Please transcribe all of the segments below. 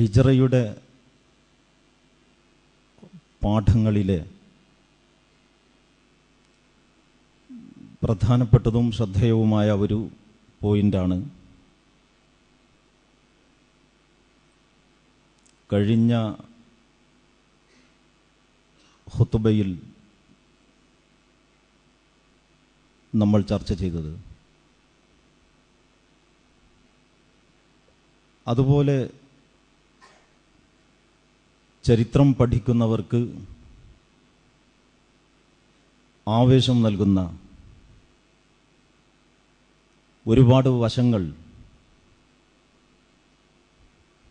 ഹിജ്റയുടെ പാഠങ്ങളിലെ പ്രധാനപ്പെട്ടതും ശ്രദ്ധേയവുമായ ഒരു പോയിൻ്റാണ് കഴിഞ്ഞ ഖുതുബയിൽ നമ്മൾ ചർച്ച ചെയ്തത്. അതുപോലെ ചരിത്രം പഠിക്കുന്നവർക്ക് ആവേശം നൽകുന്ന ഒരുപാട് വശങ്ങൾ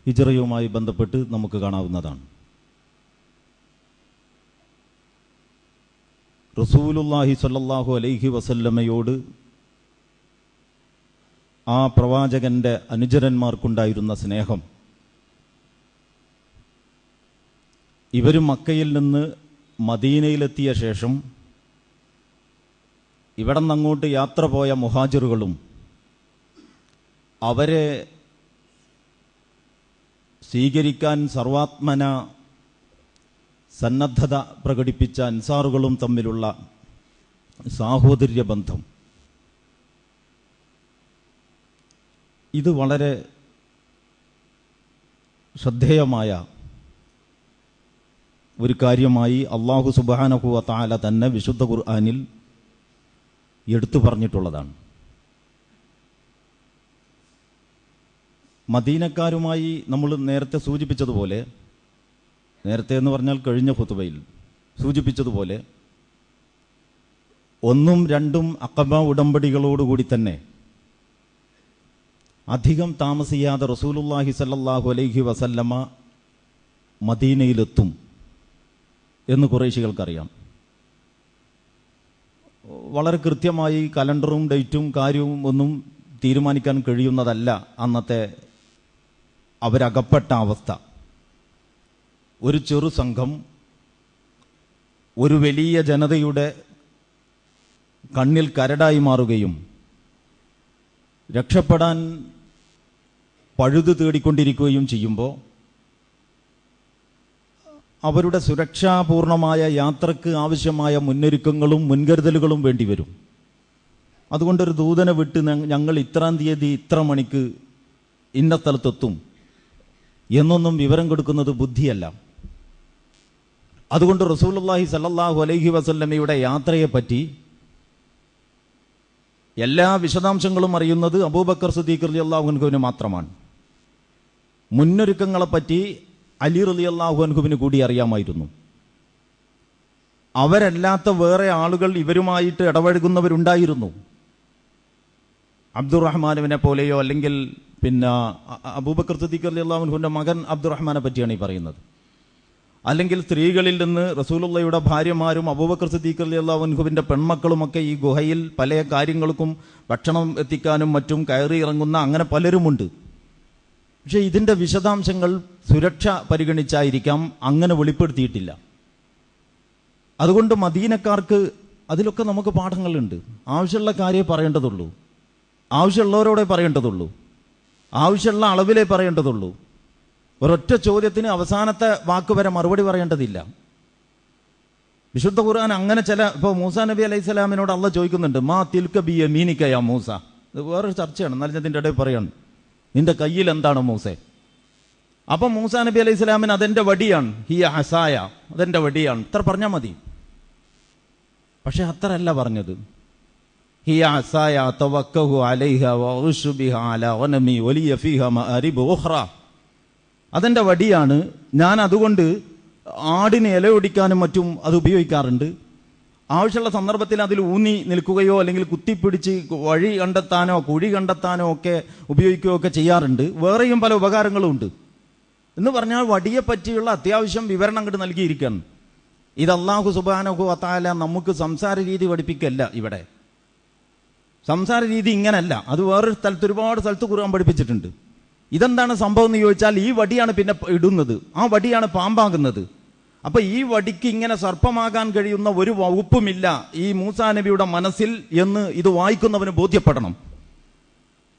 ഹിജ്റയുമായി ബന്ധപ്പെട്ട് നമുക്ക് കാണാവുന്നതാണ്. റസൂലുള്ളാഹി സ്വല്ലല്ലാഹു അലൈഹി വസല്ലമയോട് ആ പ്രവാചകന്റെ അനുചരന്മാർക്കുണ്ടായിരുന്ന സ്നേഹം ഇവർ മക്കയിൽ നിന്ന് മദീനയിലെത്തിയ ശേഷം ഇവിടെ നിന്നങ്ങോട്ട് യാത്ര പോയ മുഹാജിറുകളും അവരെ സ്വീകരിക്കാൻ സർവാത്മന സന്നദ്ധത പ്രകടിപ്പിച്ച അൻസാറുകളും തമ്മിലുള്ള സാഹോദര്യ ബന്ധം ഇത് വളരെ ശ്രദ്ധേയമായ ഒരു കാര്യമായി അല്ലാഹു സുബ്ഹാനഹു വ തആല തന്നെ വിശുദ്ധ ഖുർആനിൽ എടുത്തു പറഞ്ഞിട്ടുള്ളതാണ്. മദീനക്കാരുമായി നമ്മൾ നേരത്തെ സൂചിപ്പിച്ചതുപോലെ, നേരത്തെ എന്ന് പറഞ്ഞാൽ കഴിഞ്ഞ ഖുതുബയിൽ സൂചിപ്പിച്ചതുപോലെ, 1 2 അഖബ ഉടമ്പടികളോടുകൂടി തന്നെ അധികം താമസിയാതെ റസൂലുള്ളാഹി സ്വല്ലല്ലാഹു അലൈഹി വസല്ലമ മദീനയിലെത്തും എന്ന് ഖുറൈശികൾക്കറിയാം. വളരെ കൃത്യമായി കലണ്ടറും ഡേറ്റും കാര്യവും ഒന്നും തീരുമാനിക്കാൻ കഴിയുന്നതല്ല അന്നത്തെ അവരകപ്പെട്ട അവസ്ഥ. ഒരു ചെറു സംഘം ഒരു വലിയ ജനതയുടെ കണ്ണിൽ കരടായി മാറുകയും രക്ഷപ്പെടാൻ പഴുതു തേടിക്കൊണ്ടിരിക്കുകയും ചെയ്യുമ്പോൾ അവരുടെ സുരക്ഷാപൂർണമായ യാത്രക്ക് ആവശ്യമായ മുന്നൊരുക്കങ്ങളും മുൻകരുതലുകളും വേണ്ടിവരും. അതുകൊണ്ടൊരു ദൂതനെ വിട്ട് ഞങ്ങൾ ഇത്രാം തീയതി ഇത്ര മണിക്ക് ഇന്ന സ്ഥലത്തെത്തും എന്നൊന്നും വിവരം കൊടുക്കുന്നത് ബുദ്ധിയല്ല. അതുകൊണ്ട് റസൂലുള്ളാഹി സ്വല്ലല്ലാഹു അലൈഹി വസല്ലമയുടെ യാത്രയെപ്പറ്റി എല്ലാ വിശദാംശങ്ങളും അറിയുന്നത് അബൂബക്കർ സിദ്ദീഖ് റളിയല്ലാഹു അൻഹുവിന് മാത്രമാണ്. മുന്നൊരുക്കങ്ങളെപ്പറ്റി അലി റളിയല്ലാഹു അൻഹുവിന് കൂടി അറിയാമായിരുന്നു. അവരല്ലാത്ത വേറെ ആളുകൾ ഇവരുമായിട്ട് ഇടപഴകുന്നവരുണ്ടായിരുന്നു. അബ്ദുറഹ്മാനുവിനെ പോലെയോ അല്ലെങ്കിൽ അബൂബക്കർ സിദ്ദീഖ് റളിയല്ലാഹു അൻഹുവിന്റെ മകൻ അബ്ദുറഹ്മാനെ പറ്റിയാണ് ഈ പറയുന്നത്. അല്ലെങ്കിൽ സ്ത്രീകളിൽ നിന്ന് റസൂലുള്ളാഹിയുടെ ഭാര്യമാരും അബൂബക്കർ സിദ്ദീഖ് റളിയല്ലാഹു അൻഹുവിന്റെ പെൺമക്കളുമൊക്കെ ഈ ഗുഹയിൽ പല കാര്യങ്ങൾക്കും ഭക്ഷണം എത്തിക്കാനും മറ്റും കയറി ഇറങ്ങുന്ന അങ്ങനെ പലരുമുണ്ട്. പക്ഷെ ഇതിന്റെ വിശദാംശങ്ങൾ സുരക്ഷ പരിഗണിച്ചായിരിക്കാം അങ്ങനെ വെളിപ്പെടുത്തിയിട്ടില്ല. അതുകൊണ്ട് മദീനക്കാർക്ക് അതിലൊക്കെ നമുക്ക് പാഠങ്ങളുണ്ട്. ആവശ്യമുള്ള കാര്യമേ പറയേണ്ടതുള്ളൂ, ആവശ്യമുള്ളവരോടെ പറയേണ്ടതുള്ളൂ, ആവശ്യമുള്ള അളവിലേ പറയേണ്ടതുള്ളൂ. ഒരൊറ്റ ചോദ്യത്തിന് അവസാനത്തെ വാക്ക് വരെ മറുപടി പറയേണ്ടതില്ല. വിശുദ്ധ ഖുർആൻ അങ്ങനെ ഇപ്പോൾ മൂസാ നബി അലൈഹി സ്വലാമിനോട് അള്ളാഹ് ചോദിക്കുന്നുണ്ട്, മാ തിൽക ബി യമീനിക യാ മൂസ. ഇത് വേറൊരു ചർച്ചയാണ്, എന്നാലും ഞാൻ ഇതിൻ്റെ ഇടയിൽ പറയാണ്, നിന്റെ കയ്യിൽ എന്താണ് മൂസേ? അപ്പം മൂസാ നബി അലൈഹി സ്വലാമിന് അതെന്റെ വടിയാണ്, ഹിയ ഹസായ, അതെന്റെ വടിയാണ്, ഇത്ര പറഞ്ഞാൽ മതി. പക്ഷെ അത്രയല്ല പറഞ്ഞത്. ഹിയ ഹസായ തവക്കഹു അലൈഹ വഉശു ബിഹാ അലാ ഗനമി വലിയ ഫീഹ മആരിബു ഉഖ്റ. അതെന്റെ വടിയാണ്, ഞാൻ അതുകൊണ്ട് ആടിന് ഇലയൊടിക്കാനും മറ്റും അത് ഉപയോഗിക്കാറുണ്ട്. ആവശ്യമുള്ള സന്ദർഭത്തിൽ അതിൽ ഊന്നി നിൽക്കുകയോ അല്ലെങ്കിൽ കുത്തിപ്പിടിച്ച് വഴി കണ്ടെത്താനോ കുഴി കണ്ടെത്താനോ ഒക്കെ ഉപയോഗിക്കുകയോ ഒക്കെ ചെയ്യാറുണ്ട്. വേറെയും പല ഉപകാരങ്ങളും ഉണ്ട് എന്ന് പറഞ്ഞാൽ വടിയെ പറ്റിയുള്ള അത്യാവശ്യം വിവരണം അങ്ങോട്ട് നൽകിയിരിക്കുകയാണ്. ഇത് അല്ലാഹു സുബ്ഹാനഹു വ തആല നമുക്ക് സംസാര രീതി പഠിപ്പിക്കല്ല. ഇവിടെ സംസാര രീതി ഇങ്ങനല്ല, അത് വേറൊരു സ്ഥലത്ത് ഒരുപാട് സ്ഥലത്ത് ഖുർആൻ പഠിപ്പിച്ചിട്ടുണ്ട്. ഇതെന്താണ് സംഭവം എന്ന് ചോദിച്ചാൽ, ഈ വടിയാണ് പിന്നെ ഇടുന്നത്, ആ വടിയാണ് പാമ്പാകുന്നത്. അപ്പൊ ഈ വടിക്ക് ഇങ്ങനെ സർപ്പമാകാൻ കഴിയുന്ന ഒരു വകുപ്പുമില്ല ഈ മൂസാ നബിയുടെ മനസ്സിൽ എന്ന് ഇത് വായിക്കുന്നവന് ബോധ്യപ്പെടണം.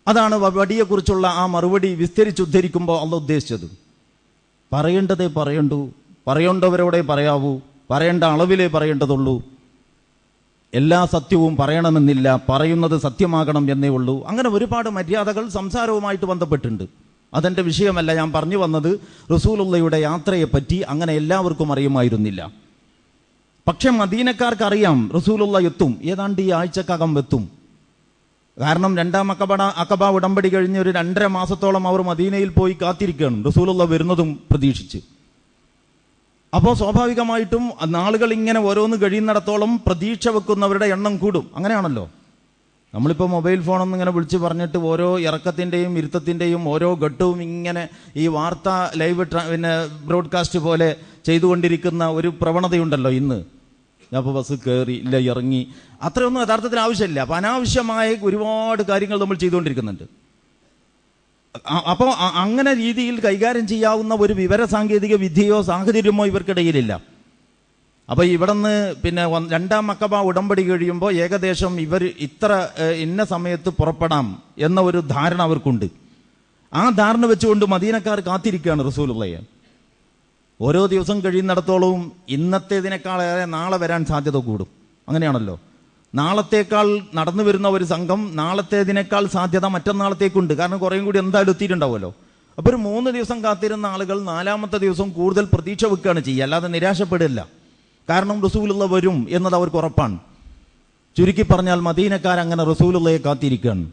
അതാണ് വടിയെക്കുറിച്ചുള്ള ആ മറുപടി വിസ്തരിച്ചുദ്ധരിക്കുമ്പോൾ അള്ളാഹ് ഉദ്ദേശിച്ചത്. പറയേണ്ടതേ പറയണ്ടൂ, പറയേണ്ടവരോടെ പറയാവൂ, പറയേണ്ട അളവിലേ പറയേണ്ടതുള്ളൂ, എല്ലാ സത്യവും പറയണമെന്നില്ല, പറയുന്നത് സത്യമാകണം എന്നേ ഉള്ളൂ. അങ്ങനെ ഒരുപാട് മര്യാദകൾ സംസാരവുമായിട്ട് ബന്ധപ്പെട്ടുണ്ട്. അതെൻ്റെ വിഷയമല്ല. ഞാൻ പറഞ്ഞു വന്നത് റസൂലുള്ളയുടെ യാത്രയെപ്പറ്റി അങ്ങനെ എല്ലാവർക്കും അറിയുമായിരുന്നില്ല. പക്ഷെ മദീനക്കാർക്കറിയാം റസൂലുള്ള എത്തും, ഏതാണ്ട് ഈ ആഴ്ചക്കകം എത്തും. കാരണം രണ്ടാം അഖബ ഉടമ്പടി കഴിഞ്ഞ് ഒരു 2.5 മാസത്തോളം അവർ മദീനയിൽ പോയി കാത്തിരിക്കുകയാണ് റസൂലുള്ള വരുന്നതും പ്രതീക്ഷിച്ച്. അപ്പോൾ സ്വാഭാവികമായിട്ടും നാളുകൾ ഇങ്ങനെ ഓരോന്ന് കഴിയുന്നിടത്തോളം പ്രതീക്ഷ വെക്കുന്നവരുടെ എണ്ണം കൂടും. അങ്ങനെയാണല്ലോ. നമ്മളിപ്പോൾ മൊബൈൽ ഫോണൊന്നും ഇങ്ങനെ വിളിച്ച് പറഞ്ഞിട്ട് ഓരോ ഇറക്കത്തിൻ്റെയും ഇരുത്തത്തിൻ്റെയും ഓരോ ഘട്ടവും ഇങ്ങനെ ഈ വാർത്ത ലൈവ് ബ്രോഡ്കാസ്റ്റ് പോലെ ചെയ്തുകൊണ്ടിരിക്കുന്ന ഒരു പ്രവണതയുണ്ടല്ലോ ഇന്ന്. ഞാൻ ഇപ്പോൾ ബസ് കയറി, ഇല്ല ഇറങ്ങി, അത്രയൊന്നും യഥാർത്ഥത്തിൽ ആവശ്യമില്ല. അപ്പം അനാവശ്യമായ ഒരുപാട് കാര്യങ്ങൾ നമ്മൾ ചെയ്തുകൊണ്ടിരിക്കുന്നുണ്ട്. അപ്പോൾ അങ്ങനെ രീതിയിൽ കൈകാര്യം ചെയ്യാവുന്ന ഒരു വിവര സാങ്കേതിക വിദ്യയോ സാഹചര്യമോ ഇവർക്കിടയിലില്ല. അപ്പോൾ ഇവിടെ നിന്ന് രണ്ടാം അഖബ ഉടമ്പടി കഴിയുമ്പോൾ ഏകദേശം ഇവർ ഇന്ന സമയത്ത് പുറപ്പെടാം എന്ന ഒരു ധാരണ അവർക്കുണ്ട്. ആ ധാരണ വെച്ചുകൊണ്ട് മദീനക്കാർ കാത്തിരിക്കുകയാണ് റസൂലുള്ളയെ. ഓരോ ദിവസം കഴിയുന്നിടത്തോളവും ഇന്നത്തേതിനേക്കാളേറെ നാളെ വരാൻ സാധ്യത കൂടും. അങ്ങനെയാണല്ലോ. നാളത്തേക്കാൾ നടന്നു വരുന്ന ഒരു സംഘം നാളത്തേതിനേക്കാൾ സാധ്യത മറ്റന്നാളത്തേക്കുണ്ട്. കാരണം കുറേയും കൂടി എന്തായാലും എത്തിയിട്ടുണ്ടാവുമല്ലോ. അപ്പോൾ ഒരു 3 ദിവസം കാത്തിരുന്ന ആളുകൾ 4ാമത്തെ ദിവസം കൂടുതൽ പ്രതീക്ഷ വെക്കുകയാണ് ചെയ്യുക, അല്ലാതെ നിരാശപ്പെടില്ല. കാരണം റസൂലുള്ള വരും എന്നത് അവർക്ക് ഉറപ്പാണ്. ചുരുക്കി പറഞ്ഞാൽ മദീനക്കാരങ്ങനെ റസൂലുള്ളയെ കാത്തിരിക്കുകയാണ്.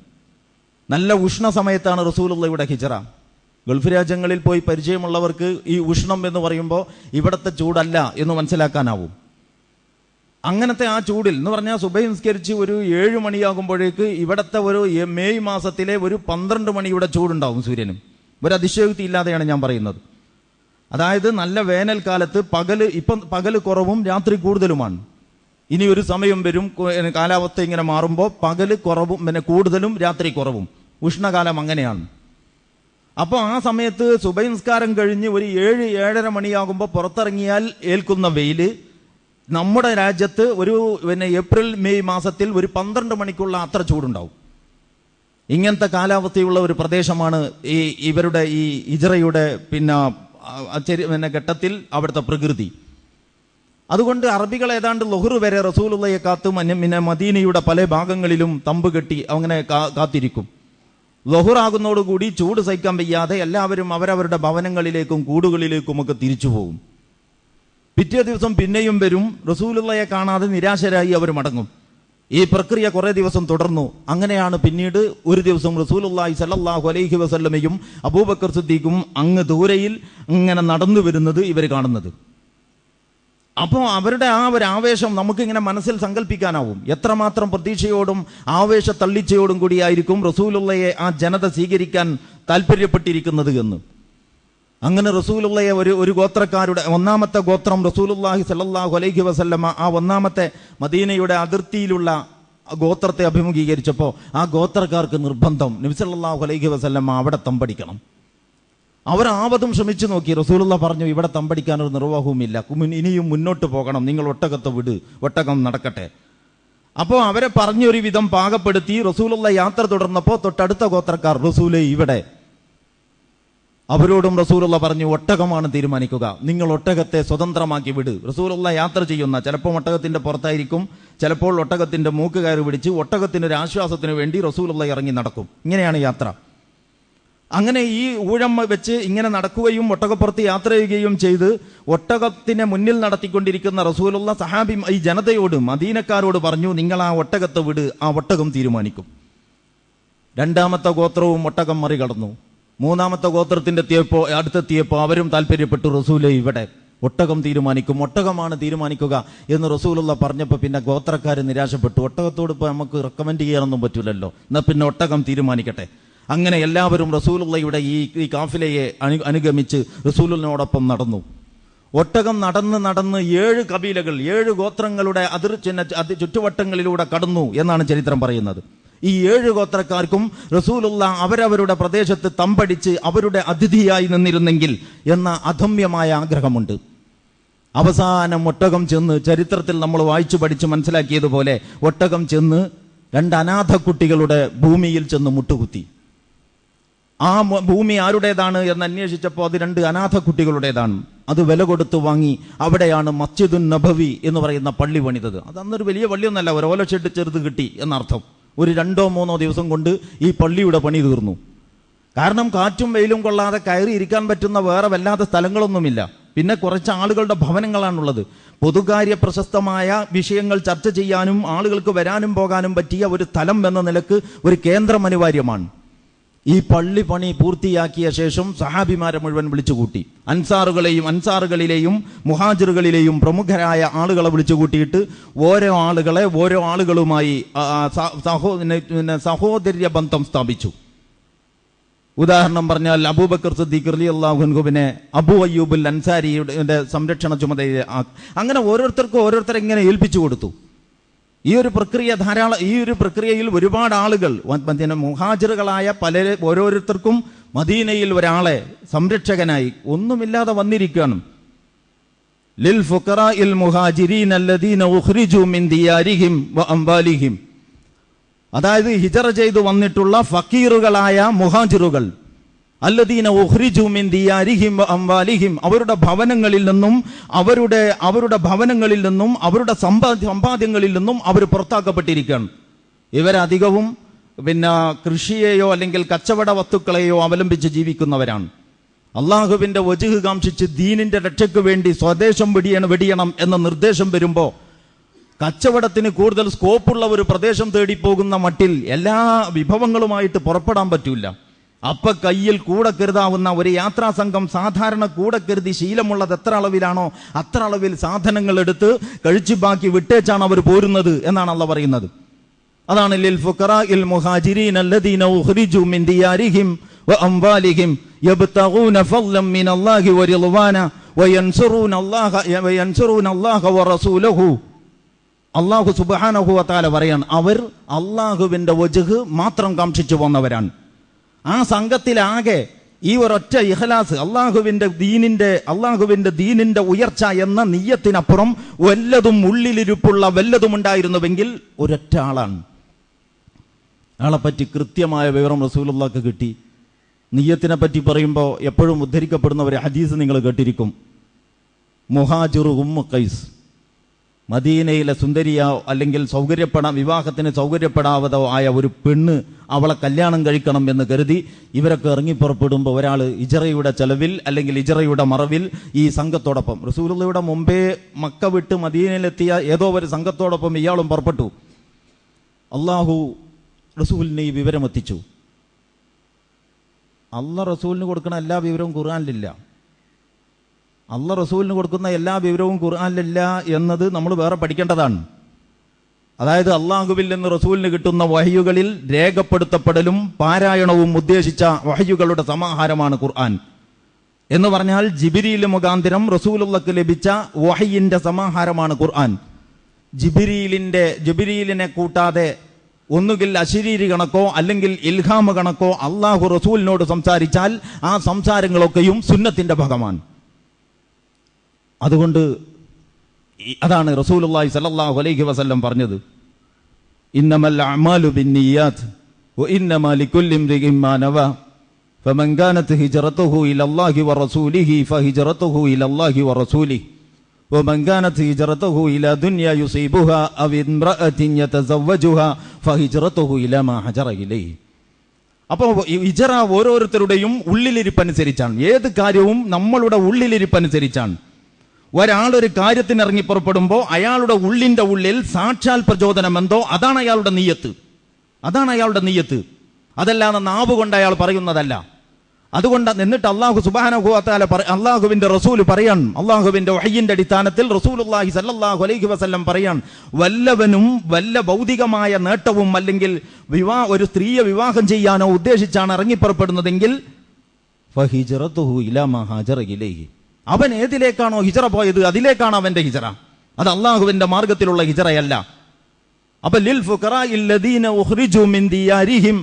നല്ല ഉഷ്ണ സമയത്താണ് റസൂലുള്ളയുടെ ഹിജറ. ഗൾഫ് രാജ്യങ്ങളിൽ പോയി പരിചയമുള്ളവർക്ക് ഈ ഉഷ്ണം എന്ന് പറയുമ്പോൾ ഇവിടുത്തെ ചൂടല്ല എന്ന് മനസ്സിലാക്കാനാവും. അങ്ങനത്തെ ആ ചൂടിൽ എന്ന് പറഞ്ഞാൽ സുബഹി നിസ്കരിച്ച് ഒരു 7 മണിയാകുമ്പോഴേക്ക് ഇവിടുത്തെ ഒരു മെയ് മാസത്തിലെ ഒരു 12 മണിയുടെ ചൂടുണ്ടാവും സൂര്യനും. ഒരു അതിശയോക്തി ഇല്ലാതെയാണ് ഞാൻ പറയുന്നത്. അതായത് നല്ല വേനൽക്കാലത്ത് പകല് കുറവും രാത്രി കൂടുതലുമാണ്. ഇനി ഒരു സമയം വരും, കാലാവസ്ഥ ഇങ്ങനെ മാറുമ്പോൾ പകല് കുറവും കൂടുതലും രാത്രി കുറവും. ഉഷ്ണകാലം അങ്ങനെയാണ്. അപ്പോൾ ആ സമയത്ത് സുബഹി നിസ്കാരം കഴിഞ്ഞ് ഒരു 7-7:30 മണിയാകുമ്പോൾ പുറത്തിറങ്ങിയാൽ ഏൽക്കുന്ന വെയിൽ നമ്മുടെ രാജ്യത്ത് ഒരു ഏപ്രിൽ മെയ് മാസത്തിൽ ഒരു 12 മണിക്കുള്ള അത്ര ചൂടുണ്ടാവും. ഇങ്ങനത്തെ കാലാവസ്ഥയുള്ള ഒരു പ്രദേശമാണ് ഇവരുടെ ഈ ഹിജ്റയുടെ ഘട്ടത്തിൽ അവിടുത്തെ പ്രകൃതി. അതുകൊണ്ട് അറബികൾ ഏതാണ്ട് ലുഹ്ർ വരെ റസൂലുള്ളയെ കാത്ത് മദീനയുടെ പല ഭാഗങ്ങളിലും തമ്പ് കെട്ടി അങ്ങനെ കാത്തിരിക്കും. ലുഹ്റാകുന്നതോടുകൂടി ചൂട് സഹിക്കാൻ വയ്യാതെ എല്ലാവരും അവരവരുടെ ഭവനങ്ങളിലേക്കും കൂടുകളിലേക്കുമൊക്കെ തിരിച്ചു പോകും. പിറ്റേ ദിവസം പിന്നെയും വരും. റസൂലുള്ളയെ കാണാതെ നിരാശരായി അവർ മടങ്ങും. ഈ പ്രക്രിയ കുറേ ദിവസം തുടർന്നു. അങ്ങനെയാണ് പിന്നീട് ഒരു ദിവസം റസൂലുള്ളാഹി സ്വല്ലല്ലാഹു അലൈഹി വസല്ലമയും അബൂബക്കർ സിദ്ദീഖും അങ്ങ് ദൂരയിൽ ഇങ്ങനെ നടന്നു വരുന്നത് ഇവർ കാണുന്നത്. അപ്പോൾ അവരുടെ ആ ഒരു ആവേശം നമുക്കിങ്ങനെ മനസ്സിൽ സങ്കല്പിക്കാനാവും. എത്രമാത്രം പ്രതീക്ഷയോടും ആവേശത്തള്ളിച്ചയോടും കൂടിയായിരിക്കും റസൂലുള്ളയെ ആ ജനത സ്വീകരിക്കാൻ താല്പര്യപ്പെട്ടിരിക്കുന്നത് എന്ന്. അങ്ങനെ റസൂലുള്ളയെ ഒരു ഗോത്രക്കാരുടെ 1ാമത്തെ ഗോത്രം റസൂലുള്ളാഹി സ്വല്ലല്ലാഹു അലൈഹി വസല്ലമ ആ 1ാമത്തെ മദീനയുടെ അതിർത്തിയിലുള്ള ഗോത്രത്തെ അഭിമുഖീകരിച്ചപ്പോൾ ആ ഗോത്രക്കാർക്ക് നിർബന്ധം നബി സല്ലല്ലാഹു അലൈഹി വസല്ലമ അവിടെ തമ്പടിക്കണം. അവർ ആവതും ശ്രമിച്ചു നോക്കി. റസൂലുള്ള പറഞ്ഞു, ഇവിടെ തമ്പടിക്കാനൊരു നിർവാഹവുമില്ല, ഇനിയും മുന്നോട്ട് പോകണം, നിങ്ങൾ ഒട്ടകത്തെ വിട്, ഒട്ടകം നടക്കട്ടെ. അപ്പോൾ അവരെ പറഞ്ഞൊരു വിധം പാകപ്പെടുത്തി റസൂലുള്ള യാത്ര തുടർന്നപ്പോൾ തൊട്ടടുത്ത ഗോത്രക്കാർ റസൂലേ ഇവിടെ. അവരോടും റസൂലുള്ള പറഞ്ഞു, ഒട്ടകമാണ് തീരുമാനിക്കുക, നിങ്ങൾ ഒട്ടകത്തെ സ്വതന്ത്രമാക്കി വിട്. റസൂലുള്ള യാത്ര ചെയ്യുന്ന ചിലപ്പോൾ ഒട്ടകത്തിന്റെ പുറത്തായിരിക്കും, ചിലപ്പോൾ ഒട്ടകത്തിന്റെ മൂക്ക് കയറി പിടിച്ച് ഒട്ടകത്തിനൊരു ആശ്വാസത്തിന് വേണ്ടി റസൂലുള്ള ഇറങ്ങി നടക്കും. ഇങ്ങനെയാണ് യാത്ര. അങ്ങനെ ഈ ഊഴം വെച്ച് ഇങ്ങനെ നടക്കുകയും ഒട്ടകപ്പുറത്ത് യാത്ര ചെയ്യുകയും ചെയ്ത് ഒട്ടകത്തിനെ മുന്നിൽ നടത്തിക്കൊണ്ടിരിക്കുന്ന റസൂലുള്ള സഹാബി ഈ ജനതയോട് മദീനക്കാരോട് പറഞ്ഞു, നിങ്ങൾ ആ ഒട്ടകത്തെ വിട്, ആ ഒട്ടകം തീരുമാനിക്കും. 2ാമത്തെ ഗോത്രവും ഒട്ടകം മറികടന്നു. 3ാമത്തെ ഗോത്രത്തിന്റെ അടുത്തെത്തിയപ്പോൾ അവരും താല്പര്യപ്പെട്ടു, റസൂലേ ഇവിടെ ഒട്ടകം തീരുമാനിക്കും, ഒട്ടകമാണ് തീരുമാനിക്കുക എന്ന് റസൂലുള്ള പറഞ്ഞപ്പോൾ പിന്നെ ഗോത്രക്കാർ നിരാശപ്പെട്ടു. ഒട്ടകത്തോട് ഇപ്പോൾ നമുക്ക് റെക്കമെൻഡ് ചെയ്യാനൊന്നും പറ്റൂലല്ലോ, എന്നാൽ പിന്നെ ഒട്ടകം തീരുമാനിക്കട്ടെ. അങ്ങനെ എല്ലാവരും റസൂലുള്ളയുടെ ഈ കാഫിലയെ അനുഗമിച്ച് റസൂലിനോടൊപ്പം നടന്നു. ഒട്ടകം നടന്ന് 7 കബീലകൾ 7 ഗോത്രങ്ങളുടെ ചുറ്റുവട്ടങ്ങളിലൂടെ കടന്നു എന്നാണ് ചരിത്രം പറയുന്നത്. ഈ 7 ഗോത്രക്കാർക്കും റസൂലുള്ള അവരവരുടെ പ്രദേശത്ത് തമ്പടിച്ച് അവരുടെ അതിഥിയായി നിന്നിരുന്നെങ്കിൽ എന്ന അധമ്യമായ ആഗ്രഹമുണ്ട്. അവസാനം ഒട്ടകം ചെന്ന്, ചരിത്രത്തിൽ നമ്മൾ വായിച്ചു പഠിച്ച് മനസ്സിലാക്കിയതുപോലെ ഒട്ടകം ചെന്ന് 2 അനാഥ കുട്ടികളുടെ ഭൂമിയിൽ ചെന്ന് മുട്ടുകുത്തി. ആ ഭൂമി ആരുടേതാണ് എന്ന് അന്വേഷിച്ചപ്പോൾ അത് 2 അനാഥ കുട്ടികളുടേതാണ്. അത് വില കൊടുത്ത് വാങ്ങി അവിടെയാണ് മസ്ജിദുൻ നബവി എന്ന് പറയുന്ന പള്ളി പണിതത്. അത് അന്നൊരു വലിയ പള്ളിയൊന്നല്ല, ഒരു ഓലച്ചെട്ട് ചെറുത് കിട്ടി എന്നർത്ഥം. ഒരു 2-3 ദിവസം കൊണ്ട് ഈ പള്ളിയുടെ പണി തീർന്നു. കാരണം കാറ്റും വെയിലും കൊള്ളാതെ കയറി ഇരിക്കാൻ പറ്റുന്ന വേറെ വല്ലാത്ത സ്ഥലങ്ങളൊന്നുമില്ല. പിന്നെ കുറച്ച് ആളുകളുടെ ഭവനങ്ങളാണുള്ളത്. പൊതുകാര്യ പ്രശസ്തമായ വിഷയങ്ങൾ ചർച്ച ചെയ്യാനും ആളുകൾക്ക് വരാനും പോകാനും പറ്റിയ ഒരു സ്ഥലം എന്ന നിലക്ക് ഒരു കേന്ദ്രം അനിവാര്യമാണ്. ഈ പള്ളി പണി പൂർത്തിയാക്കിയ ശേഷം സഹാബിമാരെ മുഴുവൻ വിളിച്ചുകൂട്ടി. അൻസാറുകളിലെയും മുഹാജിറുകളിലെയും പ്രമുഖരായ ആളുകളെ വിളിച്ചുകൂട്ടിയിട്ട് ഓരോ ആളുകളുമായി സഹോദര്യ ബന്ധം സ്ഥാപിച്ചു. ഉദാഹരണം പറഞ്ഞാൽ അബൂബക്കർ സിദ്ദീഖ് റളിയല്ലാഹു അൻഹുവിനെ അബൂ അയ്യൂബുൽ അൻസാരിയുടെ സംരക്ഷണ ചുമതല, അങ്ങനെ ഓരോരുത്തരെ ഇങ്ങനെ ഏൽപ്പിച്ചു കൊടുത്തു. ഈ ഒരു പ്രക്രിയയിൽ ഒരുപാട് ആളുകൾ, മുഹാജിറുകളായ ഓരോരുത്തർക്കും മദീനയിൽ ഒരാളെ സംരക്ഷകനായി ഒന്നുമില്ലാതെ വന്നിരിക്കുകയാണ്. ലിൽ ഫുഖറാഇൽ മുഹാജിരീന അല്ലദീന ഉഖ്രിജു മിൻ ദിയാരിഹിം വ അംവാലിഹിം, അതായത് ഹിജറ ചെയ്തു വന്നിട്ടുള്ള ഫക്കീറുകളായ മുഹാജിറുകൾ, അല്ലദീന ഉഖ്രിജു മിൻ ദിയാരിഹിം വ അംവാലിഹിം, അവരുടെ ഭവനങ്ങളിൽ നിന്നും അവരുടെ സമ്പാദ്യങ്ങളിൽ നിന്നും അവർ പുറത്താക്കപ്പെട്ടിരിക്കുകയാണ്. ഇവരധികവും കൃഷിയെയോ അല്ലെങ്കിൽ കച്ചവട വസ്തുക്കളെയോ അവലംബിച്ച് ജീവിക്കുന്നവരാണ്. അള്ളാഹുവിന്റെ വജ്ഹ് കാംക്ഷിച്ച് ദീനിന്റെ രക്ഷയ്ക്ക് വേണ്ടി സ്വദേശം വെടിയണം എന്ന നിർദ്ദേശം വരുമ്പോൾ കച്ചവടത്തിന് കൂടുതൽ സ്കോപ്പുള്ള ഒരു പ്രദേശം തേടി പോകുന്ന മട്ടിൽ എല്ലാ വിഭവങ്ങളുമായിട്ട് പുറപ്പെടാൻ പറ്റൂല. അപ്പ കയ്യിൽ കൂടെ കരുതാവുന്ന ഒരു യാത്രാ സംഘം സാധാരണ കൂടെ കരുതി ശീലമുള്ളത് എത്ര അളവിലാണോ അത്ര അളവിൽ സാധനങ്ങൾ എടുത്ത് കഴിച്ചു ബാക്കി വിട്ടേച്ചാണ് അവർ പോരുന്നത് എന്നാണ് അള്ളാഹ് പറയുന്നത്. അതാണ് ലിൽ ഫുഖറാഇൽ മുഹാജിരീന അല്ലദീന ഉഖ്രിജു മിൻ ദിയാരിഹിം വ അംവാലിഹിം യബ്തഗൂന ഫളൻ മിനല്ലാഹി വ റിദ്വാന വയൻസുറൂന അല്ലാഹ വ റസൂലഹു. അല്ലാഹു സുബ്ഹാനഹു വ തആല പറയാണ്, അവർ അള്ളാഹുവിന്റെ വജ്ഹ് മാത്രം കാംക്ഷിച്ചു പോന്നവരാണ്. ആ സംഘത്തിലാകെ ഈ ഒരൊറ്റ ഇഖ്ലാസ്, അള്ളാഹുവിന്റെ ദീനിന്റെ ഉയർച്ച എന്ന നിയ്യത്തിനപ്പുറം വല്ലതും ഉള്ളിലിരിപ്പുള്ള വല്ലതും ഉണ്ടായിരുന്നുവെങ്കിൽ ഒരൊറ്റ ആളാണ്. ആളെപ്പറ്റി കൃത്യമായ വിവരം റസൂലുള്ളാഹിക്ക് കിട്ടി. നിയ്യത്തിനെ പറ്റി പറയുമ്പോൾ എപ്പോഴും ഉദ്ധരിക്കപ്പെടുന്ന ഒരു ഹദീസ് നിങ്ങൾ കേട്ടിരിക്കും. മുഹാജിറു ഉമ്മു ഖൈസ്, മദീനയിലെ സുന്ദരിയോ അല്ലെങ്കിൽ വിവാഹത്തിന് സൗകര്യപ്പെടാവതോ ആയ ഒരു പെണ്ണ്, അവളെ കല്യാണം കഴിക്കണം എന്ന് കരുതി ഇവരൊക്കെ ഇറങ്ങിപ്പുറപ്പെടുമ്പോൾ ഒരാൾ ഇജറയുടെ ചെലവിൽ അല്ലെങ്കിൽ ഇജറയുടെ മറവിൽ ഈ സംഘത്തോടൊപ്പം, റസൂലുള്ളാഹിയുടെ മുമ്പേ മക്ക വിട്ട് മദീനയിലെത്തിയ ഏതോ ഒരു സംഘത്തോടൊപ്പം ഇയാളും പുറപ്പെട്ടു. അള്ളാഹു റസൂലിനെ ഈ വിവരം എത്തിച്ചു. റസൂലിന് കൊടുക്കുന്ന എല്ലാ വിവരവും ഖുർആനിലില്ല. റസൂലിന് കൊടുക്കുന്ന എല്ലാ വിവരവും ഖുർആനിലില്ല എന്നത് നമ്മൾ വേറെ പഠിക്കേണ്ടതാണ്. അതായത് അള്ളാഹുവിൽ നിന്ന് റസൂലിന് കിട്ടുന്ന വഹയുകളിൽ രേഖപ്പെടുത്തപ്പെടലും പാരായണവും ഉദ്ദേശിച്ച വഹയുകളുടെ സമാഹാരമാണ് ഖുർആൻ. എന്ന് പറഞ്ഞാൽ ജിബ്രീൽ മുഖാന്തരം റസൂലുള്ളാഹിക്ക് ലഭിച്ച വഹയിന്റെ സമാഹാരമാണ് ഖുർആൻ. ജിബ്രീലിനെ കൂട്ടാതെ ഒന്നുകിൽ അശരീരി കണക്കോ അല്ലെങ്കിൽ ഇൽഹാമ കണക്കോ അള്ളാഹു റസൂലിനോട് സംസാരിച്ചാൽ ആ സംസാരങ്ങളൊക്കെയും സുന്നത്തിന്റെ ഭാഗമാണ്. അതുകൊണ്ട് അതാണ് റസൂലുള്ളാഹി സ്വല്ലല്ലാഹു അലൈഹി വസല്ലം പറഞ്ഞത്, ഇന്നമൽ അഅ്മാലു ബിന്നിയാത്ത് വ ഇന്നമാ ലികുല്ലി ഇംറിഇൻ മാ നവാ ഫമൻ കാനത് ഹിജ്റതുഹു ഇലല്ലാഹി വറസൂലിഹി ഫഹിജ്റതുഹു ഇലല്ലാഹി വറസൂലിഹി വമൻ കാനത് ഹിജ്റതുഹു ഇലാ ദുനിയാ യുസീബുഹാ അവ ഇംറഅത്തിൻ യതസവ്വജുഹാ ഫഹിജ്റതുഹു ഇലാ മാ ഹജറ ഇലൈഹി. അപ്പോൾ ഹിജ്റ ഓരോരുത്തരുടെയും ഉള്ളിലിരിപ്പനുസരിച്ചാണ്. ഏത് കാര്യവും നമ്മളുടെ ഉള്ളിലിരിപ്പനുസരിച്ചാണ്. ഒരാളൊരു കാര്യത്തിന് ഇറങ്ങി പുറപ്പെടുമ്പോൾ അയാളുടെ ഉള്ളിന്റെ ഉള്ളിൽ സാക്ഷാൽ പ്രചോദനം എന്തോ അതാണ് അയാളുടെ നിയ്യത്ത്. അതല്ലാതെ നാവ് കൊണ്ട് അയാൾ പറയുന്നതല്ല. അതുകൊണ്ട് എന്നിട്ട് അല്ലാഹു സുബ്ഹാനഹു വ തആല അല്ലാഹുവിന്റെ റസൂൽ പറയാൻ, അല്ലാഹുവിന്റെ വഹയിന്റെ അടിസ്ഥാനത്തിൽ റസൂലുള്ളാഹി സ്വല്ലല്ലാഹു അലൈഹി വസല്ലം പറയാൻ, വല്ലവനും വല്ല ഭൗതികമായ നേട്ടവും അല്ലെങ്കിൽ ഒരു സ്ത്രീയെ വിവാഹം ചെയ്യാനോ ഉദ്ദേശിച്ചാണ് ഇറങ്ങിപ്പുറപ്പെടുന്നതെങ്കിൽ ഫഹിജ്റതുഹു ഇലാ മാ ഹാജറ ഇലൈഹി, അവൻ ഏതിലേക്കാണോ ഹിജറ പോയത് അതിലേക്കാണ് അവന്റെ ഹിജറ. അത് അള്ളാഹുവിന്റെ മാർഗത്തിലുള്ള ഹിജറയല്ല. അപ്പൊ ലിൽ ഫുഖറാഇൽ ലദീന ഉഖ്രിജു മിൻ ദിയാരിഹിം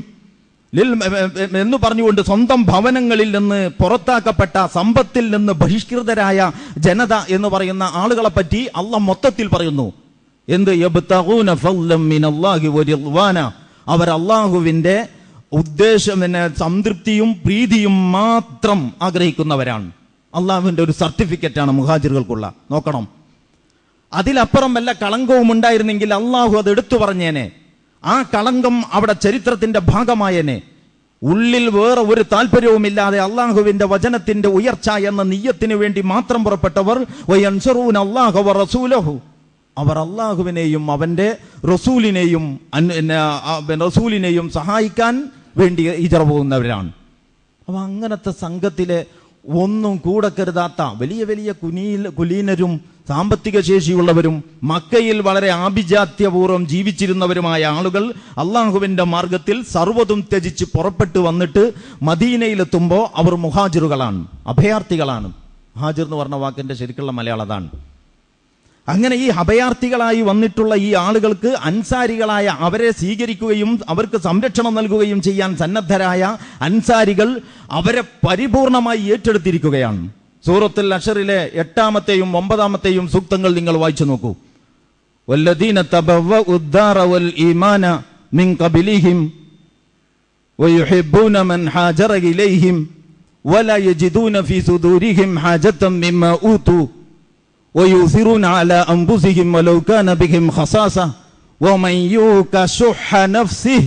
എന്ന് പറഞ്ഞുകൊണ്ട് സ്വന്തം ഭവനങ്ങളിൽ നിന്ന് പുറത്താക്കപ്പെട്ട, സമ്പത്തിൽ നിന്ന് ബഹിഷ്കൃതരായ ജനത എന്ന് പറയുന്ന ആളുകളെ പറ്റി അള്ളാഹ് മൊത്തത്തിൽ പറയുന്നു. എന്ത്? യബ്തഗൂന ഫളൻ മിനല്ലാഹി വ റിദ്വാന, അവർ അള്ളാഹുവിന്റെ ഉദ്ദേശം സംതൃപ്തിയും പ്രീതിയും മാത്രം ആഗ്രഹിക്കുന്നവരാണ്. അള്ളാഹുവിന്റെ ഒരു സർട്ടിഫിക്കറ്റാണ് മുഹാജിറുകൾക്കുള്ള. നോക്കണം, അതിലപ്പുറം വല്ല കളങ്കവും ഉണ്ടായിരുന്നെങ്കിൽ അള്ളാഹു അത് എടുത്തു പറഞ്ഞേനെ. ആ കളങ്കം അവിടെ ചരിത്രത്തിന്റെ ഭാഗമായേനെ. ഉള്ളിൽ വേറെ ഒരു താല്പര്യവുമില്ലാതെ അള്ളാഹുവിന്റെ വചനത്തിന്റെ ഉയർച്ച എന്ന നിയ്യത്തിന് വേണ്ടി മാത്രം പുറപ്പെട്ടവർ വയൻസറൂന അല്ലാഹ വറസൂലഹു, അവർ അള്ളാഹുവിനെയും അവന്റെ റസൂലിനെയും സഹായിക്കാൻ വേണ്ടി ഹിജ്റ പോകുന്നവരാണ്. അപ്പൊ അങ്ങനത്തെ സംഘത്തിലെ ഒന്നും കൂടെ കരുതാത്ത വലിയ വലിയ കുലീനരും സാമ്പത്തിക ശേഷിയുള്ളവരും മക്കയിൽ വളരെ ആഭിജാത്യപൂർവ്വം ജീവിച്ചിരുന്നവരുമായ ആളുകൾ അള്ളാഹുവിന്റെ മാർഗത്തിൽ സർവ്വതും ത്യജിച്ച് പുറപ്പെട്ടു വന്നിട്ട് മദീനയിലെത്തുമ്പോൾ അവർ മുഹാജിറുകളാണ്, അഭയാർത്ഥികളാണ്. മുഹാജിർ എന്ന് പറഞ്ഞ വാക്കിന്റെ ശരിക്കുള്ള മലയാളം അതാണ്. അങ്ങനെ ഈ അഭയാർത്ഥികളായി വന്നിട്ടുള്ള ഈ ആളുകൾക്ക് അൻസാരികളായ അവരെ സ്വീകരിക്കുകയും അവർക്ക് സംരക്ഷണം നൽകുകയും ചെയ്യാൻ സന്നദ്ധരായ അൻസാരികൾ അവരെ പരിപൂർണമായി ഏറ്റെടുത്തിരിക്കുകയാണ്. സൂറത്തുൽ അശ്റിലെ 8-ാമത്തെയും 9-ാമത്തെയും സൂക്തങ്ങൾ നിങ്ങൾ വായിച്ചു നോക്കൂ. വല്ലദീന തബവ്വഉദ്ദാറ വൽ ഈമാന മിൻ ഖബലിഹിം വയുഹിബ്ബൂന മൻ ഹാജറ ഇലൈഹിം വലാ യജിദൂന ഫീ സുദൂരിഹിം ഹാജത്തൻ മിമ്മാ ഊതു ويؤثرون على أنفسهم ولو كان بهم خصاصة ومن يوق شح نفسه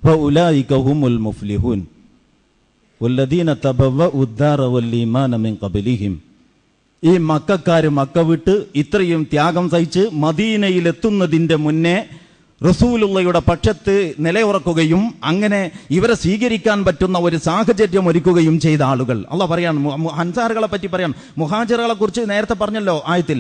فأولئك هم المفلحون والذين تبوأوا الدار والإيمان من قبلهم. ഈ മക്കക്കാര് മക്ക വിട്ട് ഇത്രയും ത്യാഗം സഹിച്ച് മദീനയിലെത്തുന്നതിന്റെ മുന്നേ റസൂലുള്ളയുടെ പക്ഷത്ത് നിലയുറക്കുകയും അങ്ങനെ ഇവരെ സ്വീകരിക്കാൻ പറ്റുന്ന ഒരു സാഹചര്യം ഒരുക്കുകയും ചെയ്ത ആളുകൾ. അള്ളാഹ് പറയാണ് അൻസാറുകളെ പറ്റി പറയാൻ. മുഹാജിറുകളെ കുറിച്ച് നേരത്തെ പറഞ്ഞല്ലോ ആയത്തിൽ.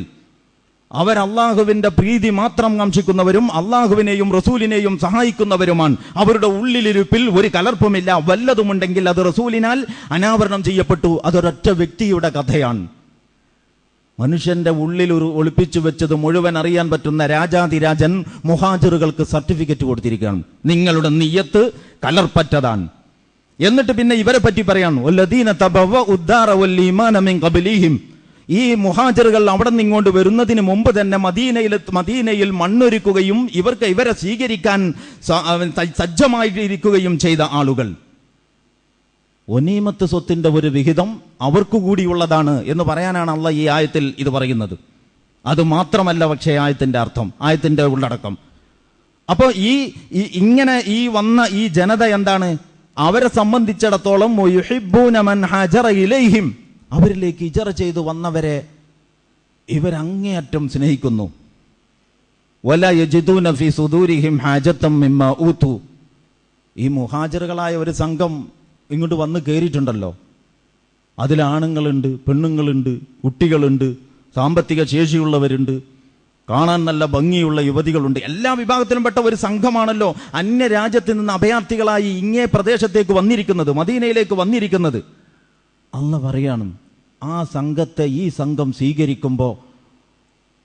അവർ അള്ളാഹുവിന്റെ പ്രീതി മാത്രം കാംക്ഷിക്കുന്നവരും അള്ളാഹുവിനെയും റസൂലിനെയും സഹായിക്കുന്നവരുമാണ്. അവരുടെ ഉള്ളിലിരുപ്പിൽ ഒരു കലർപ്പുമില്ല. വല്ലതുമുണ്ടെങ്കിൽ അത് റസൂലിനാൽ അനാവരണം ചെയ്യപ്പെട്ടു. അതൊരൊറ്റ വ്യക്തിയുടെ കഥയാണ്. മനുഷ്യന്റെ ഉള്ളിൽ ഒരു ഒളിപ്പിച്ചു വെച്ചത് മുഴുവൻ അറിയാൻ പറ്റുന്ന രാജാതിരാജൻ മുഹാജിറുകൾക്ക് സർട്ടിഫിക്കറ്റ് കൊടുത്തിരിക്കുകയാണ്. നിങ്ങളുടെ നിയ്യത്ത് കലർപ്പറ്റതാണ്. എന്നിട്ട് പിന്നെ ഇവരെ പറ്റി പറയാണ് വല്ലദീന തബവ്വഉദ്ദാറ വൽ ഈമാന മിൻ ഖബലിഹിം. ഈ മുഹാജിറുകൾ അവിടെ നിന്ന് ഇങ്ങോട്ട് വരുന്നതിന് മുമ്പ് തന്നെ മദീനയിൽ മണ്ണൊരുക്കുകയും ഇവരെ സ്വീകരിക്കാൻ സജ്ജമായിരിക്കുകയും ചെയ്ത ആളുകൾ. ഒനീമത്ത് സ്വത്തിന്റെ ഒരു വിഹിതം അവർക്കു കൂടിയുള്ളതാണ് എന്ന് പറയാനാണ് അള്ളാഹ് ഈ ആയത്തിൽ ഇത് പറയുന്നത്. അത് മാത്രമല്ല പക്ഷേ ആയത്തിന്റെ അർത്ഥം, ആയത്തിന്റെ ഉള്ളടക്കം. അപ്പോൾ ഇങ്ങനെ ഈ വന്ന ഈ ജനത എന്താണ്? അവരെ സംബന്ധിച്ചിടത്തോളം യുഹിബ്ബൂന മൻ ഹാജറ ഇലൈഹിം, അവരിലേക്ക് ഹിജ്റ ചെയ്തു വന്നവരെ ഇവരങ്ങേയറ്റം സ്നേഹിക്കുന്നു. വലാ യജിദൂന ഫീ സുദൂരിഹിം ഹാജത്തൻ മിമ്മാ ഊതു. ഈ മുഹാജിറുകളായ ഒരു സംഘം ഇങ്ങോട്ട് വന്ന് കയറിയിട്ടുണ്ടല്ലോ. അതിൽ ആണുങ്ങളുണ്ട്, പെണ്ണുങ്ങളുണ്ട്, കുട്ടികളുണ്ട്, സാമ്പത്തിക ശേഷിയുള്ളവരുണ്ട്, കാണാൻ നല്ല ഭംഗിയുള്ള യുവതികളുണ്ട്. എല്ലാ വിഭാഗത്തിലും പെട്ട ഒരു സംഘമാണല്ലോ അന്യരാജ്യത്ത് നിന്ന് അഭയാർത്ഥികളായി ഇങ്ങേ പ്രദേശത്തേക്ക് വന്നിരിക്കുന്നത്, മദീനയിലേക്ക് വന്നിരിക്കുന്നത്. അള്ളാഹ് പറയാണ് ആ സംഘത്തെ ഈ സംഘം സ്വീകരിക്കുമ്പോൾ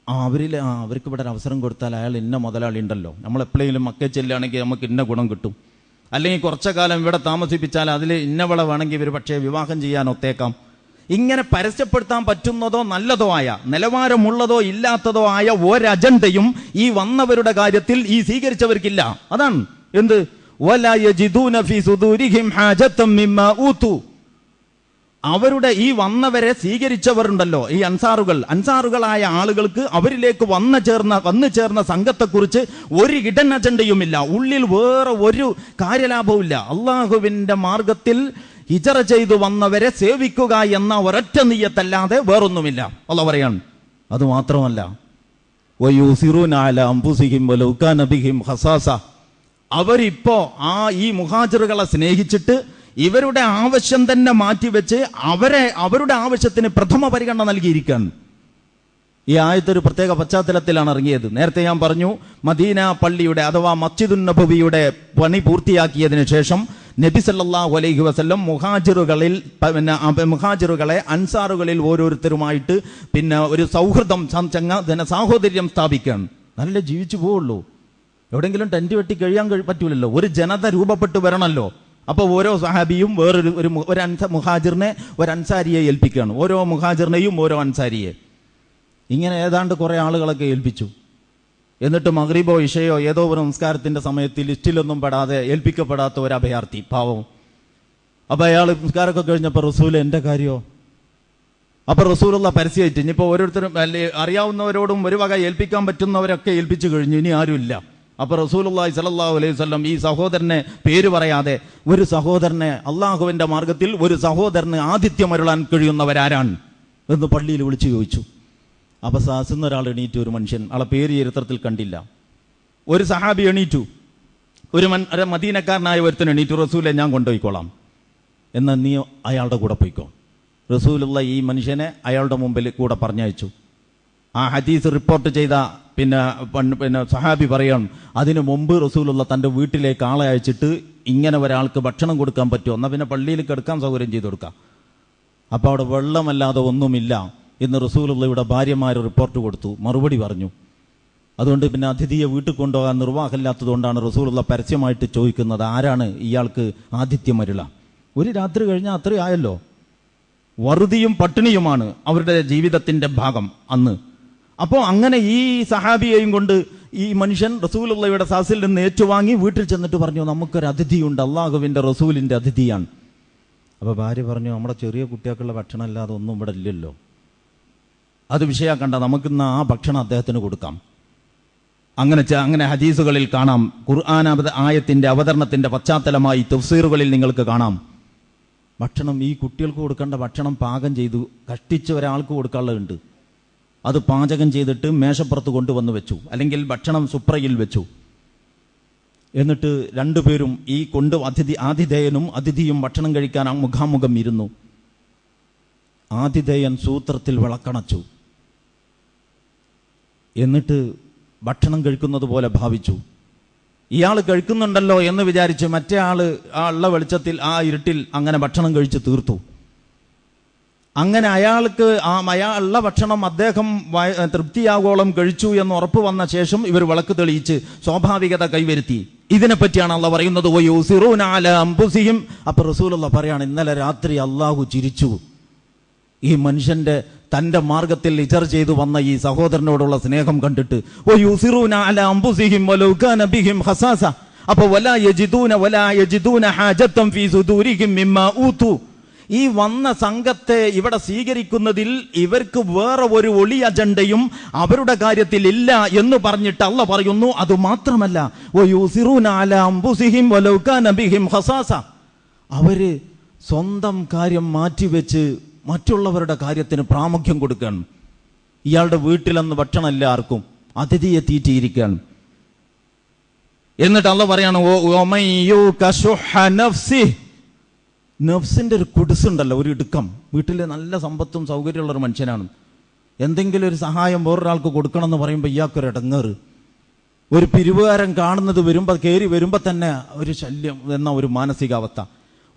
അവർക്ക് ഇവിടെ ഒരു അവസരം കൊടുത്താൽ അയാൾ ഇന്ന മുതലാളി ഉണ്ടല്ലോ, നമ്മൾ എപ്പോഴെങ്കിലും മക്ക ചെല്ലുകയാണെങ്കിൽ നമുക്ക് ഇന്ന ഗുണം കിട്ടും, അല്ലെങ്കിൽ കുറച്ച കാലം ഇവിടെ താമസിപ്പിച്ചാൽ അതിൽ ഇന്നവളെ വേണമെങ്കിൽ ഇവർ പക്ഷേ വിവാഹം ചെയ്യാൻ ഒത്തേക്കാം. ഇങ്ങനെ പരസ്യപ്പെടുത്താൻ പറ്റുന്നതോ നല്ലതോ ആയ, നിലവാരമുള്ളതോ ഇല്ലാത്തതോ ആയ ഒരജണ്ടയും ഈ വന്നവരുടെ കാര്യത്തിൽ ഈ സ്വീകരിച്ചവർക്കില്ല. അതാണ് എന്ത് വലാ യജിദൂന ഫീ സുദൂരിഹിം ഹാജത്തൻ മിമ്മാ ഊതു. അവരുടെ ഈ വന്നവരെ സ്വീകരിച്ചവരുണ്ടല്ലോ, ഈ അൻസാറുകളായ ആളുകൾക്ക് അവരിലേക്ക് വന്നു ചേർന്ന സംഘത്തെക്കുറിച്ച് ഒരു ഇടൻ അജണ്ടയുമില്ല. ഉള്ളിൽ വേറെ ഒരു കാര്യലാഭവുമില്ല. അള്ളാഹുവിന്റെ മാർഗത്തിൽ ഹിജ്റ ചെയ്തു വന്നവരെ സേവിക്കുക എന്ന ഒരൊറ്റ നിയ്യത്തല്ലാതെ വേറൊന്നുമില്ല. അള്ളാഹ് പറയാണ്. അതുമാത്രമല്ല വയൂസിറൂന അലാ അൻഫുസിഹിം വലൗ കാന ബിഹിം ഖസാസ. അവരിപ്പോ ഈ മുഹാജിറുകളെ സ്നേഹിച്ചിട്ട് ഇവരുടെ ആവശ്യം തന്നെ മാറ്റിവെച്ച് അവരുടെ ആവശ്യത്തിന് പ്രഥമ പരിഗണന നൽകിയിരിക്കുകയാണ്. ഈ ആയത്തൊരു പ്രത്യേക പശ്ചാത്തലത്തിലാണ് ഇറങ്ങിയത്. നേരത്തെ ഞാൻ പറഞ്ഞു, മദീന പള്ളിയുടെ അഥവാ മസ്ജിദുൻ നബവിയുടെ പണി പൂർത്തിയാക്കിയതിനു ശേഷം നബി സല്ലല്ലാഹു അലൈഹി വസല്ലം മുഹാജിറുകളെ അൻസാറുകളിൽ ഓരോരുത്തരുമായിട്ട് പിന്നെ ഒരു സൗഹൃദം സാഹോദര്യം സ്ഥാപിക്കുകയാണ്. നല്ല ജീവിച്ചു പോവുള്ളൂ. എവിടെയെങ്കിലും ടെന്റ് വെട്ടി കഴിയാൻ പറ്റൂലല്ലോ. ഒരു ജനത രൂപപ്പെട്ടു വരണമല്ലോ. അപ്പോൾ ഓരോ സഹാബിയും വേറൊരു മുഹാജിറിനെ ഒരു അൻസാരിയെ ഏൽപ്പിക്കുകയാണ്. ഓരോ മുഹാജിറിനെയും ഓരോ അൻസാരിയെ. ഇങ്ങനെ ഏതാണ്ട് കുറെ ആളുകളൊക്കെ ഏൽപ്പിച്ചു. എന്നിട്ട് മഗ്രിബോ ഇഷയോ ഏതോ ഒരു നമസ്കാരത്തിന്റെ സമയത്ത് ലിസ്റ്റിലൊന്നും പെടാതെ ഏൽപ്പിക്കപ്പെടാത്ത ഒരു അഭയാർത്ഥി പാവം. അപ്പൊ അയാൾ നമസ്കാരമൊക്കെ കഴിഞ്ഞപ്പോൾ റസൂൽ എൻ്റെ കാര്യമോ? അപ്പൊ റസൂലുള്ള പരസ്യമായിട്ട് ഇനിയിപ്പോൾ ഓരോരുത്തരും അറിയാവുന്നവരോടും ഒരു വക ഏൽപ്പിക്കാൻ പറ്റുന്നവരൊക്കെ ഏൽപ്പിച്ചു കഴിഞ്ഞു, ഇനി ആരുമില്ല. അപ്പൊ റസൂലുള്ളാഹി സ്വല്ലല്ലാഹു അലൈഹി വസല്ലം ഈ സഹോദരനെ പേര് പറയാതെ ഒരു സഹോദരനെ അള്ളാഹുവിന്റെ മാർഗത്തിൽ ഒരു സഹോദരന് ആതിഥ്യം അരുളാൻ കഴിയുന്നവരാരാണ് എന്ന് പള്ളിയിൽ വിളിച്ചു ചോദിച്ചു. അപ്പൊ സാസിന്ന് ഒരാൾ എണീറ്റു, ഒരു മനുഷ്യൻ, ആളെ പേര് ചരിത്രത്തിൽ കണ്ടില്ല. ഒരു സഹാബി എണീറ്റു, ഒരു മദീനക്കാരനായ ഒരുത്തൻ എണീറ്റു, റസൂലെ ഞാൻ കൊണ്ടുപോയിക്കോളാം, എന്നാൽ നീ അയാളുടെ കൂടെ പോയിക്കോ. റസൂലുള്ള ഈ മനുഷ്യനെ അയാളുടെ മുമ്പിൽ കൂടെ പറഞ്ഞയച്ചു. ആ ഹദീസ് റിപ്പോർട്ട് ചെയ്ത പിന്നെ സഹാബി പറയണം, അതിനു മുമ്പ് റസൂലുള്ള തൻ്റെ വീട്ടിലേക്ക് ആളെ അയച്ചിട്ട് ഇങ്ങനെ ഒരാൾക്ക് ഭക്ഷണം കൊടുക്കാൻ പറ്റുമോ, എന്നാൽ പിന്നെ പള്ളിയിൽ കിടക്കാൻ സൗകര്യം ചെയ്തു കൊടുക്കാം. അപ്പോൾ അവിടെ വെള്ളമല്ലാതെ ഒന്നുമില്ല എന്ന് റസൂലുള്ളയുടെ ഭാര്യമാർ റിപ്പോർട്ട് കൊടുത്തു, മറുപടി പറഞ്ഞു. അതുകൊണ്ട് പിന്നെ അതിഥിയെ വീട്ടിൽ കൊണ്ടുപോകാൻ നിർവാഹമില്ലാത്തതുകൊണ്ടാണ് റസൂലുള്ള പരസ്യമായിട്ട് ചോദിക്കുന്നത്, ആരാണ് ഇയാൾക്ക് ആതിഥ്യം അരുള? ഒരു രാത്രി കഴിഞ്ഞാൽ അത്രയും ആയല്ലോ. വറുതിയും പട്ടിണിയുമാണ് അവരുടെ ജീവിതത്തിന്റെ ഭാഗം അന്ന്. അപ്പോൾ അങ്ങനെ ഈ സഹാബിയെയും കൊണ്ട് ഈ മനുഷ്യൻ റസൂലുള്ളയുടെ സാസിൽ നിന്ന് ഏറ്റുവാങ്ങി വീട്ടിൽ ചെന്നിട്ട് പറഞ്ഞു, നമുക്കൊരു അതിഥിയുണ്ട്, അള്ളാഹുവിന്റെ റസൂലിന്റെ അതിഥിയാണ്. അപ്പോൾ ഭാര്യ പറഞ്ഞു, നമ്മുടെ ചെറിയ കുട്ടികൾക്കുള്ള ഭക്ഷണം അല്ലാതെ ഒന്നും ഇവിടെ ഇല്ലല്ലോ, അത് വിഷയാക്കണ്ട, നമുക്കിന്ന് ആ ഭക്ഷണം അദ്ദേഹത്തിന് കൊടുക്കാം. അങ്ങനെ ഹദീസുകളിൽ കാണാം. ഖുർആൻ ആയത്തിന്റെ അവതരണത്തിന്റെ പശ്ചാത്തലമായി തഫ്സീറുകളിൽ നിങ്ങൾക്ക് കാണാം. ഭക്ഷണം ഈ കുട്ടികൾക്ക് കൊടുക്കേണ്ട ഭക്ഷണം പാകം ചെയ്തു കഷ്ടിച്ച് ഒരാൾക്ക് കൊടുക്കാനുള്ളതുണ്ട്. അത് പാചകം ചെയ്തിട്ട് മേശപ്പുറത്ത് കൊണ്ടുവന്ന് വെച്ചു, അല്ലെങ്കിൽ ഭക്ഷണം സുപ്രയിൽ വെച്ചു. എന്നിട്ട് രണ്ടുപേരും ഈ ആതിഥേയനും അതിഥിയും ഭക്ഷണം കഴിക്കാൻ മുഖാമുഖം ഇരുന്നു. ആതിഥേയൻ സൂത്രത്തിൽ വിളക്കണച്ചു. എന്നിട്ട് ഭക്ഷണം കഴിക്കുന്നത് പോലെ ഭാവിച്ചു. ഇയാൾ കഴിക്കുന്നുണ്ടല്ലോ എന്ന് വിചാരിച്ച് മറ്റേ ആള് ആ ഉള്ള വെളിച്ചത്തിൽ ആ ഇരുട്ടിൽ അങ്ങനെ ഭക്ഷണം കഴിച്ച് തീർത്തു. അങ്ങനെ അയാൾക്ക് അയാളുള്ള ഭക്ഷണം അദ്ദേഹം തൃപ്തിയാകോളം കഴിച്ചു എന്ന് ഉറപ്പ് വന്ന ശേഷം ഇവർ വിളക്ക് തെളിയിച്ച് സ്വാഭാവികത കൈവരുത്തി. ഇതിനെപ്പറ്റിയാണ് അള്ളാഹ് പറയുന്നത്, അപ്പൊ റസൂലുള്ള പറയാണ്, ഇന്നലെ രാത്രി അള്ളാഹു ചിരിച്ചു ഈ മനുഷ്യന്റെ തന്റെ മാർഗത്തിൽ ഇജർ ചെയ്തു വന്ന ഈ സഹോദരനോടുള്ള സ്നേഹം കണ്ടിട്ട്. അപ്പൊ ഈ വന്ന സംഘത്തെ ഇവിടെ സ്വീകരിക്കുന്നതിൽ ഇവർക്ക് വേറെ ഒരു ഒളി അജണ്ടയും അവരുടെ കാര്യത്തിൽ ഇല്ല എന്ന് പറഞ്ഞിട്ട് അള്ളാഹ് പറയുന്നു, അത് മാത്രമല്ല അവര് സ്വന്തം കാര്യം മാറ്റിവെച്ച് മറ്റുള്ളവരുടെ കാര്യത്തിന് പ്രാമുഖ്യം കൊടുക്കുകയാണ്. ഇയാളുടെ വീട്ടിലന്ന് ഭക്ഷണം എല്ലാവർക്കും അതിഥിയെ തീറ്റിയിരിക്കുകയാണ്. എന്നിട്ട് അള്ളാഹ് പറയാണ്, നഫ്സിന്റെ ഒരു കുടിസുണ്ടല്ലോ, ഒരു ഇടുക്കം. വീട്ടിലെ നല്ല സമ്പത്തും സൗകര്യമുള്ള ഒരു മനുഷ്യനാണ്. എന്തെങ്കിലും ഒരു സഹായം വേറൊരാൾക്ക് കൊടുക്കണം എന്ന് പറയുമ്പോൾ ഇയാൾക്കൊരു ഇടങ്ങേറ്. ഒരു പിരിവുകാരൻ കാണുന്നത് കയറി വരുമ്പോൾ തന്നെ ഒരു ശല്യം എന്ന ഒരു മാനസികാവസ്ഥ.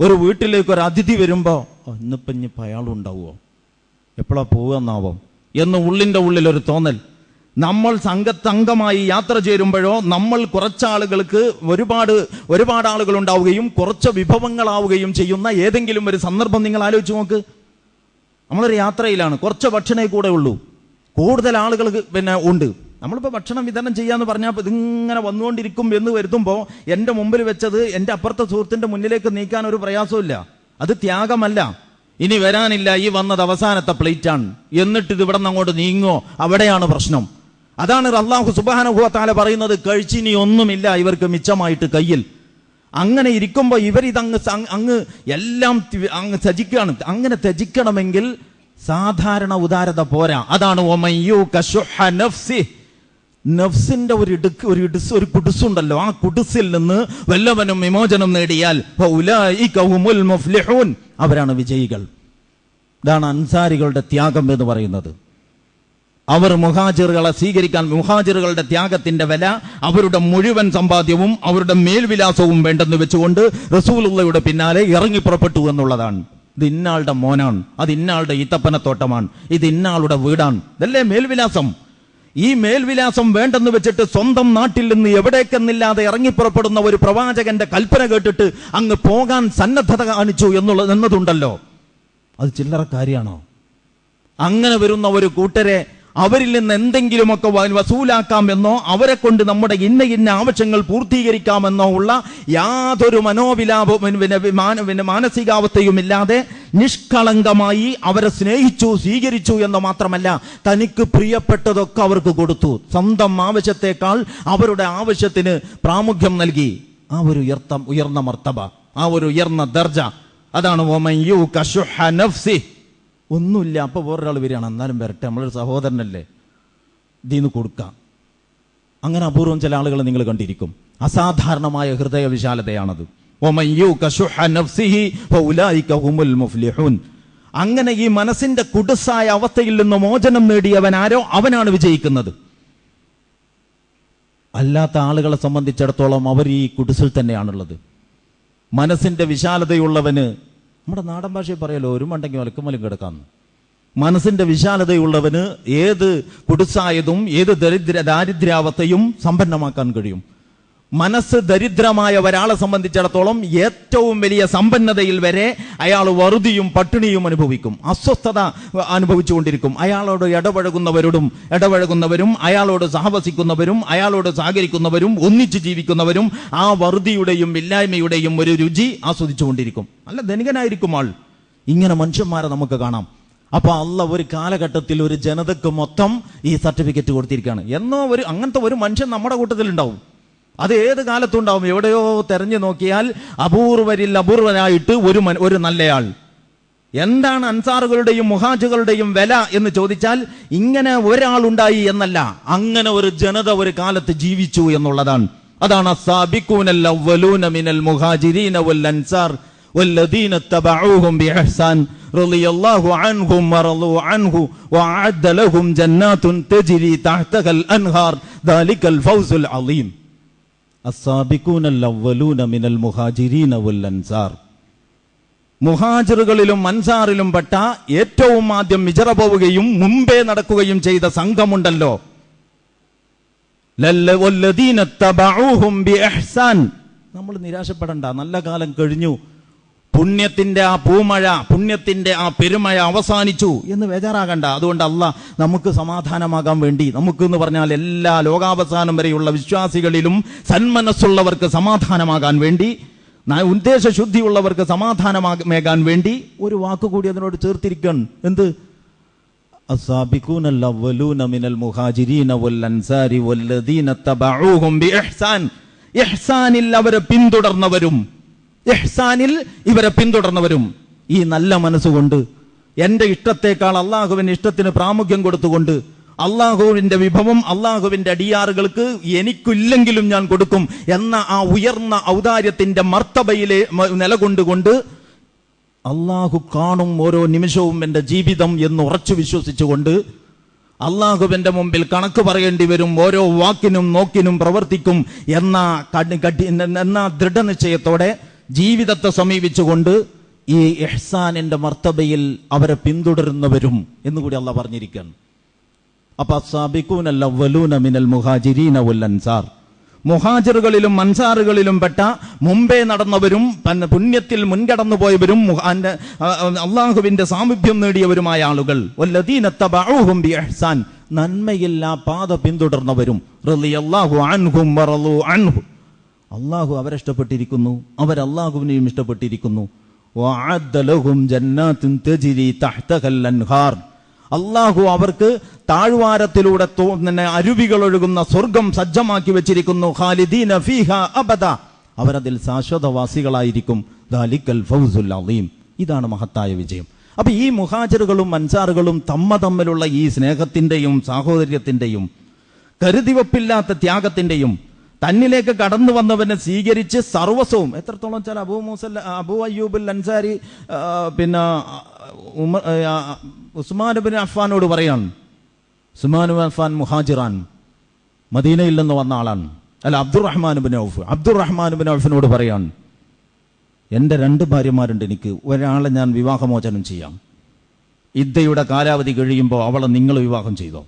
ഒരു വീട്ടിലേക്ക് ഒരു അതിഥി വരുമ്പോൾ ഇന്നിപ്പം അയാളുണ്ടാവുമോ, എപ്പോഴാ പോവുകയെന്നാവോ എന്ന് ഉള്ളിൻ്റെ ഉള്ളിലൊരു തോന്നൽ. നമ്മൾ സംഘത്തംഗമായി യാത്ര ചേരുമ്പോഴോ നമ്മൾ കുറച്ചാളുകൾക്ക് ഒരുപാട് ആളുകൾ ഉണ്ടാവുകയും കുറച്ച് വിഭവങ്ങളാവുകയും ചെയ്യുന്ന ഏതെങ്കിലും ഒരു സന്ദർഭം നിങ്ങൾ ആലോചിച്ച് നോക്ക്. നമ്മളൊരു യാത്രയിലാണ്, കുറച്ച് ഭക്ഷണമേ കൂടെ ഉള്ളൂ, കൂടുതൽ ആളുകൾക്ക് ഉണ്ട്. നമ്മളിപ്പോൾ ഭക്ഷണം വിതരണം ചെയ്യാന്ന് പറഞ്ഞാൽ ഇതിങ്ങനെ വന്നുകൊണ്ടിരിക്കും എന്ന് വരുത്തുമ്പോൾ എൻ്റെ മുമ്പിൽ വെച്ചത് എൻ്റെ അപ്പുറത്തെ സുഹൃത്തിൻ്റെ മുന്നിലേക്ക് നീക്കാൻ ഒരു പ്രയാസമില്ല. അത് ത്യാഗമല്ല. ഇനി വരാനില്ല, ഈ വന്നത് അവസാനത്തെ പ്ലേറ്റാണ്, എന്നിട്ട് ഇത് ഇവിടെ നിന്ന് അങ്ങോട്ട് നീങ്ങോ, അവിടെയാണ് പ്രശ്നം. അതാണ് അല്ലാഹു സുബ്ഹാനഹു വ തആല പറയുന്നത്, കഴിച്ചിനി ഒന്നുമില്ല ഇവർക്ക് മിച്ചമായിട്ട് കയ്യിൽ. അങ്ങനെ ഇരിക്കുമ്പോൾ ഇവരിതങ്ങ് എല്ലാം അങ്ങ് ത്യജിക്കുകയാണ്. അങ്ങനെ ത്യജിക്കണമെങ്കിൽ സാധാരണ ഉദാരത പോരാ. അതാണ് നഫ്സിന്റെ ഒരു കുടുസുണ്ടല്ലോ, ആ കുടുസിൽ നിന്ന് വല്ലവനും വിമോചനം നേടിയാൽ അവരാണ് വിജയികൾ. ഇതാണ് അൻസാരികളുടെ ത്യാഗം എന്ന് പറയുന്നത്. അവർ മുഹാജിറുകളെ സ്വീകരിക്കാൻ, മുഹാജിറുകളുടെ ത്യാഗത്തിന്റെ വില അവരുടെ മുഴുവൻ സമ്പാദ്യവും അവരുടെ മേൽവിലാസവും വേണ്ടെന്ന് വെച്ചുകൊണ്ട് റസൂലുള്ളയുടെ പിന്നാലെ ഇറങ്ങി പുറപ്പെട്ടു എന്നുള്ളതാണ്. ഇത് ഇന്നാളുടെ മോനാണ്, അത് ഇന്നാളുടെ ഈത്തപ്പനത്തോട്ടമാണ്, ഇത് ഇന്നാളുടെ വീടാണ്, ഇതല്ലേ മേൽവിലാസം. ഈ മേൽവിലാസം വേണ്ടെന്ന് വെച്ചിട്ട് സ്വന്തം നാട്ടിൽ നിന്ന് എവിടേക്കെന്നില്ലാതെ ഇറങ്ങിപ്പുറപ്പെടുന്ന ഒരു പ്രവാചകന്റെ കൽപ്പന കേട്ടിട്ട് അങ്ങ് പോകാൻ സന്നദ്ധത കാണിച്ചു എന്നതുണ്ടല്ലോ, അത് ചില്ലറ കാര്യമാണോ? അങ്ങനെ വരുന്ന ഒരു കൂട്ടരെ അവരിൽ നിന്ന് എന്തെങ്കിലുമൊക്കെ വസൂലാക്കാമെന്നോ അവരെ കൊണ്ട് നമ്മുടെ ഇന്ന ആവശ്യങ്ങൾ പൂർത്തീകരിക്കാമെന്നോ ഉള്ള യാതൊരു മാനസികാവസ്ഥയുമില്ലാതെ നിഷ്കളങ്കമായി അവരെ സ്നേഹിച്ചു, സ്വീകരിച്ചു എന്ന് മാത്രമല്ല, തനിക്ക് പ്രിയപ്പെട്ടതൊക്കെ അവർക്ക് കൊടുത്തു. സ്വന്തം ആവശ്യത്തെക്കാൾ അവരുടെ ആവശ്യത്തിന് പ്രാമുഖ്യം നൽകി. ആ ഒരു ഉയർന്ന മർത്തബ, ആ ഒരു ഉയർന്ന ദർജ, അതാണ് ഒന്നുമില്ല. അപ്പൊ വേറൊരാൾ വരികയാണ്, എന്നാലും വരട്ടെ, നമ്മളൊരു സഹോദരനല്ലേ, ഇതിന്ന് കൊടുക്കാം. അങ്ങനെ അപൂർവം ചില ആളുകൾ നിങ്ങൾ കണ്ടിരിക്കും. അസാധാരണമായ ഹൃദയ വിശാലതയാണത്. അങ്ങനെ ഈ മനസ്സിന്റെ കുടുസായ അവസ്ഥയിൽ നിന്ന് മോചനം നേടിയവൻ ആരോ അവനാണ് വിജയിക്കുന്നത്. അല്ലാത്ത ആളുകളെ സംബന്ധിച്ചിടത്തോളം അവർ ഈ കുടുസിൽ തന്നെയാണുള്ളത്. മനസ്സിന്റെ വിശാലതയുള്ളവന്, നമ്മുടെ നാടൻ ഭാഷയിൽ പറയല്ലോ, ഒരു മണ്ടെങ്കിൽ വലക്കുമലും കിടക്കാന്ന്. മനസ്സിന്റെ വിശാലതയുള്ളവന് ഏത് കുടുസായതും ഏത് ദാരിദ്ര്യാവസ്ഥയും സമ്പന്നമാക്കാൻ കഴിയും. മനസ്സ് ദരിദ്രമായ ഒരാളെ സംബന്ധിച്ചിടത്തോളം ഏറ്റവും വലിയ സമ്പന്നതയിൽ വരെ അയാൾ വറുതിയും പട്ടിണിയും അനുഭവിക്കും, അസ്വസ്ഥത അനുഭവിച്ചുകൊണ്ടിരിക്കും. അയാളോട് ഇടപഴകുന്നവരും അയാളോട് സഹവസിക്കുന്നവരും അയാളോട് സഹകരിക്കുന്നവരും ഒന്നിച്ച് ജീവിക്കുന്നവരും ആ വറുതിയുടെയും ഇല്ലായ്മയുടെയും ഒരു രുചി ആസ്വദിച്ചുകൊണ്ടിരിക്കും. നല്ല ധനികനായിരിക്കും ആൾ. ഇങ്ങനെ മനുഷ്യന്മാരെ നമുക്ക് കാണാം. അപ്പൊ അള്ളാഹ് ഒരു കാലഘട്ടത്തിൽ ഒരു ജനതക്ക് മൊത്തം ഈ സർട്ടിഫിക്കറ്റ് കൊടുത്തിരിക്കുകയാണ്. എന്നോ അങ്ങനത്തെ ഒരു മനുഷ്യൻ നമ്മുടെ കൂട്ടത്തിലുണ്ടാവും. അത് ഏത് കാലത്തുണ്ടാവും. എവിടെയോ തെരഞ്ഞു നോക്കിയാൽ അപൂർവനായിട്ട് ഒരു നല്ലയാൾ. എന്താണ് അൻസാറുകളുടെയും മുഹാജികളുടെയും വില എന്ന് ചോദിച്ചാൽ ഇങ്ങനെ ഒരാളുണ്ടായി എന്നല്ല, അങ്ങനെ ഒരു ജനത ഒരു കാലത്ത് ജീവിച്ചു എന്നുള്ളതാണ്. അതാണ് അസ്സാബിഖൂനൽ അവ്വലൂന മിനൽ മുഹാജിരീന വൽ അൻസാർ വല്ലദീന തബഊഹും ബിഇഹ്സാൻ റളിയല്ലാഹു അൻഹും വറളൂ അൻഹു വഅഅദ്ദ ലഹും ജന്നാത്തുൻ തജ്രി തഹ്തഹൽ അൻഹാർ ദാലികൽ ഫൗസുൽ അളീം. അസ്സാബിഖൂനൽ അവ്വലൂന മിനൽ മുഹാജിരീന വൽ അൻസാർ, മുഹാജിറുകളിലും അൻസാറിലും പെട്ട ഏറ്റവും ആദ്യം ഹിജ്റ പോവുകയും മുമ്പേ നടക്കുകയും ചെയ്ത സംഘമുണ്ടല്ലോ, വല്ലദീന തബഊഹും ബിഇഹ്സാൻ. നമ്മൾ നിരാശപ്പെടണ്ട. നല്ല കാലം കഴിഞ്ഞു, പുണ്യത്തിന്റെ ആ പൂമഴ, പുണ്യത്തിന്റെ ആ പെരുമഴ അവസാനിച്ചു എന്ന് ബേജാറാകണ്ട. അതുകൊണ്ട് അള്ളാഹ് നമുക്ക് സമാധാനമാകാൻ വേണ്ടി, നമുക്ക് എന്ന് പറഞ്ഞാൽ എല്ലാ ലോകാവസാനം വരെയുള്ള വിശ്വാസികളിലും സന്മനസ്സുള്ളവർക്ക് സമാധാനമാകാൻ വേണ്ടി, ഉദ്ദേശശുദ്ധിയുള്ളവർക്ക് സമാധാനമേകാൻ വേണ്ടി ഒരു വാക്കുകൂടി അതിനോട് ചേർത്തിരിക്കണം. എന്ത്? അസ്സാബിഖൂനൽ അവ്വലൂന മിനൽ മുഹാജിരീന വൽ അൻസാരി വല്ലദീന തബഊഹും ബിഇഹ്സാൻ. ഇഹ്സാനിൽ അവരെ പിന്തുടർന്നവരും, ഇഹ്സാനിൽ ഇവരെ പിന്തുടർന്നവരും. ഈ നല്ല മനസ്സുകൊണ്ട്, എന്റെ ഇഷ്ടത്തെക്കാൾ അള്ളാഹുവിന്റെ ഇഷ്ടത്തിന് പ്രാമുഖ്യം കൊടുത്തുകൊണ്ട്, അള്ളാഹുവിന്റെ വിഭവം അള്ളാഹുവിന്റെ അടിയാറുകൾക്ക് എനിക്കില്ലെങ്കിലും ഞാൻ കൊടുക്കും എന്ന ആ ഉയർന്ന ഔദാര്യത്തിന്റെ മർത്തബയിലെ നിലകൊണ്ടുകൊണ്ട്, അള്ളാഹു കാണും ഓരോ നിമിഷവും എന്റെ ജീവിതം എന്ന് ഉറച്ചു വിശ്വസിച്ചുകൊണ്ട്, അള്ളാഹുവിന്റെ മുമ്പിൽ കണക്ക് പറയേണ്ടി വരും ഓരോ വാക്കിനും നോക്കിനും പ്രവർത്തിക്കും എന്ന ദൃഢനിശ്ചയത്തോടെ ജീവിതത്തെ സമീപിച്ചുകൊണ്ട് ഈ ഇഹ്സാനിന്റെ മർത്തബയിൽ അവരെ പിന്തുടരുന്നവരും എന്നുകൂടി അള്ളാഹ് പറഞ്ഞിരിക്കുകയാണ്. അപ്പൊ അസ്സാബിഖൂനൽ അവ്വലൂന മിനൽ മുഹാജിരീന വൽ അൻസാർ, മുഹാജിറുകളിലും അൻസാറുകളിലും പെട്ട മുമ്പേ നടന്നവരും പുണ്യത്തിൽ മുൻകടന്നു പോയവരും അള്ളാഹുവിന്റെ സാമീപ്യം നേടിയവരുമായ ആളുകൾ, വല്ലദീന തബഊഹും ബിഇഹ്സാൻ, നന്മയിൽ ആ പാത പിന്തുടർന്നവരും, റളിയല്ലാഹു അൻഹും വറളൂ അൻഹു, അള്ളാഹു അവരെ ഇഷ്ടപ്പെട്ടിരിക്കുന്നു, അവർ അള്ളാഹുവിനെയും ഇഷ്ടപ്പെട്ടിരിക്കുന്നു. വഅഅദ്ദ ലഹും ജന്നാത്തുൻ തജ്രി തഹ്തഹൽ അൻഹാർ, അള്ളാഹു അവർക്ക് താഴ്വാരത്തിലൂടെ അരുവികൾ ഒഴുകുന്ന സ്വർഗം സജ്ജമാക്കി വെച്ചിരിക്കുന്നു. ഖാലിദീന ഫീഹാ അബദ, അവരതിൽ ശാശ്വതവാസികളായിരിക്കും. ദാലികൽ ഫൗസുൽ അളീം, ഇതാണ് മഹത്തായ വിജയം. അപ്പൊ ഈ മുഹാജിറുകളും അൻസാറുകളും തമ്മിലുള്ള ഈ സ്നേഹത്തിന്റെയും സാഹോദര്യത്തിന്റെയും കരുതിവെപ്പില്ലാത്ത ത്യാഗത്തിന്റെയും തന്നിലേക്ക് കടന്നു വന്നവനെ സ്വീകരിച്ച് സർവസ്വവും, എത്രത്തോളം വെച്ചാൽ അബൂ അയ്യൂബുൽ അൻസാരി ഉസ്മാൻ ഇബ്നു അഫ്ഫാനോട് പറയാണ്, ഉസ്മാൻ ഇബ്നു അഫ്ഫാൻ മുഹാജിറാൻ, മദീനയിൽ നിന്ന് വന്ന ആളാണ്. അല്ല, അബ്ദുറഹ്മാൻ ഇബ്നു ഔഫിനോട് പറയാണ്, എൻ്റെ 2 ഭാര്യമാരുണ്ട്, എനിക്ക് ഒരാളെ ഞാൻ വിവാഹമോചനം ചെയ്യാം, ഇദ്ദയുടെ കാലാവധി കഴിയുമ്പോൾ അവളെ നിങ്ങൾ വിവാഹം ചെയ്തോ.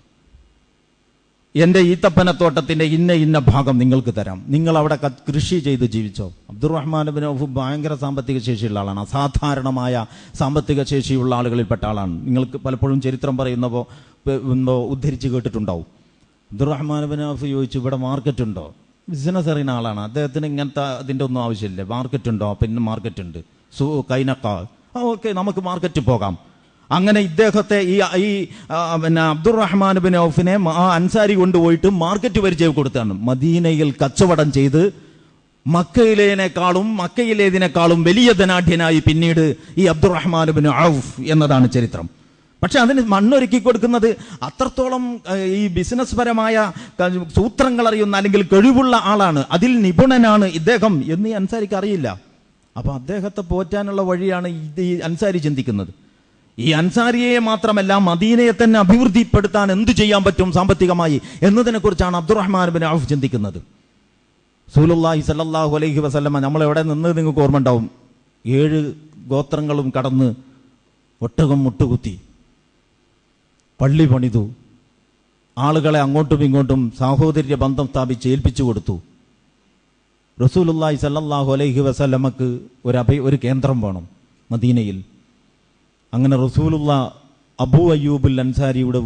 എൻ്റെ ഈത്തപ്പനത്തോട്ടത്തിൻ്റെ ഇന്ന ഭാഗം നിങ്ങൾക്ക് തരാം, നിങ്ങൾ അവിടെ കൃഷി ചെയ്ത് ജീവിച്ചോ. അബ്ദുറഹ്മാൻ ബിൻ ഔഫ് ഭയങ്കര സാമ്പത്തിക ശേഷിയുള്ള ആളാണ്, അസാധാരണമായ സാമ്പത്തിക ശേഷിയുള്ള ആളുകളിൽപ്പെട്ട ആളാണ്. നിങ്ങൾക്ക് പലപ്പോഴും ചരിത്രം പറയുന്നപ്പോൾ ഉദ്ധരിച്ച് കേട്ടിട്ടുണ്ടാവും. അബ്ദുറഹ്മാൻ ബിൻ ഔഫ് ചോദിച്ചു, ഇവിടെ മാർക്കറ്റ് ഉണ്ടോ? ബിസിനസ് അറിയുന്ന ആളാണ്, അദ്ദേഹത്തിന് ഇങ്ങനത്തെ അതിൻ്റെ ഒന്നും ആവശ്യമില്ല. മാർക്കറ്റ് ഉണ്ടോ? പിന്നെ മാർക്കറ്റ് ഉണ്ട്. കൈനക്കാ, ഓക്കെ, നമുക്ക് മാർക്കറ്റ് പോകാം. അങ്ങനെ ഇദ്ദേഹത്തെ ഈ അബ്ദുറഹ്മാൻ ബിൻ ഔഫിനെ അൻസാരി കൊണ്ടുപോയിട്ട് മാർക്കറ്റ് പരിചയം കൊടുത്താണ്. മദീനയിൽ കച്ചവടം ചെയ്ത് മക്കയിലേതിനേക്കാളും വലിയ ധനാഢ്യനായി പിന്നീട് ഈ അബ്ദുറഹ്മാൻ ബിൻ ഔഫ് എന്നതാണ് ചരിത്രം. പക്ഷെ അതിന് മണ്ണൊരുക്കി കൊടുക്കുന്നത് അത്രത്തോളം ഈ ബിസിനസ് പരമായ സൂത്രങ്ങൾ അറിയുന്ന അല്ലെങ്കിൽ കഴിവുള്ള ആളാണ്, അതിൽ നിപുണനാണ് ഇദ്ദേഹം എന്ന് ഈ അൻസാരിക്ക് അറിയില്ല. അപ്പൊ അദ്ദേഹത്തെ പോറ്റാനുള്ള വഴിയാണ് ഈ അൻസാരി ചിന്തിക്കുന്നത്. ഈ അൻസാരിയെ മാത്രമല്ല മദീനയെ തന്നെ അഭിവൃദ്ധിപ്പെടുത്താൻ എന്തു ചെയ്യാൻ പറ്റും സാമ്പത്തികമായി എന്നതിനെ കുറിച്ചാണ് അബ്ദുറഹ്മാൻ ബിൻ ഔഫ് ചിന്തിക്കുന്നത്. റസൂലുള്ളാഹി സ്വല്ലല്ലാഹു അലൈഹി വസല്ലമ നമ്മളെവിടെ നിന്ന് നിങ്ങൾക്ക് ഓർമ്മ ഉണ്ടാവും. 7 ഗോത്രങ്ങളും കടന്ന് ഒട്ടകം മുട്ടുകുത്തി പള്ളി പണിതു, ആളുകളെ അങ്ങോട്ടും ഇങ്ങോട്ടും സാഹോദര്യ ബന്ധം സ്ഥാപിച്ച് ഏൽപ്പിച്ചു കൊടുത്തു. റസൂലുള്ളാഹി സ്വല്ലല്ലാഹു അലൈഹി വസല്ലമക്ക് ഒരു കേന്ദ്രം വേണം മദീനയിൽ. അങ്ങനെ റസൂലുള്ള അബൂ അയ്യൂബുൽ അൻസാരിയുടെ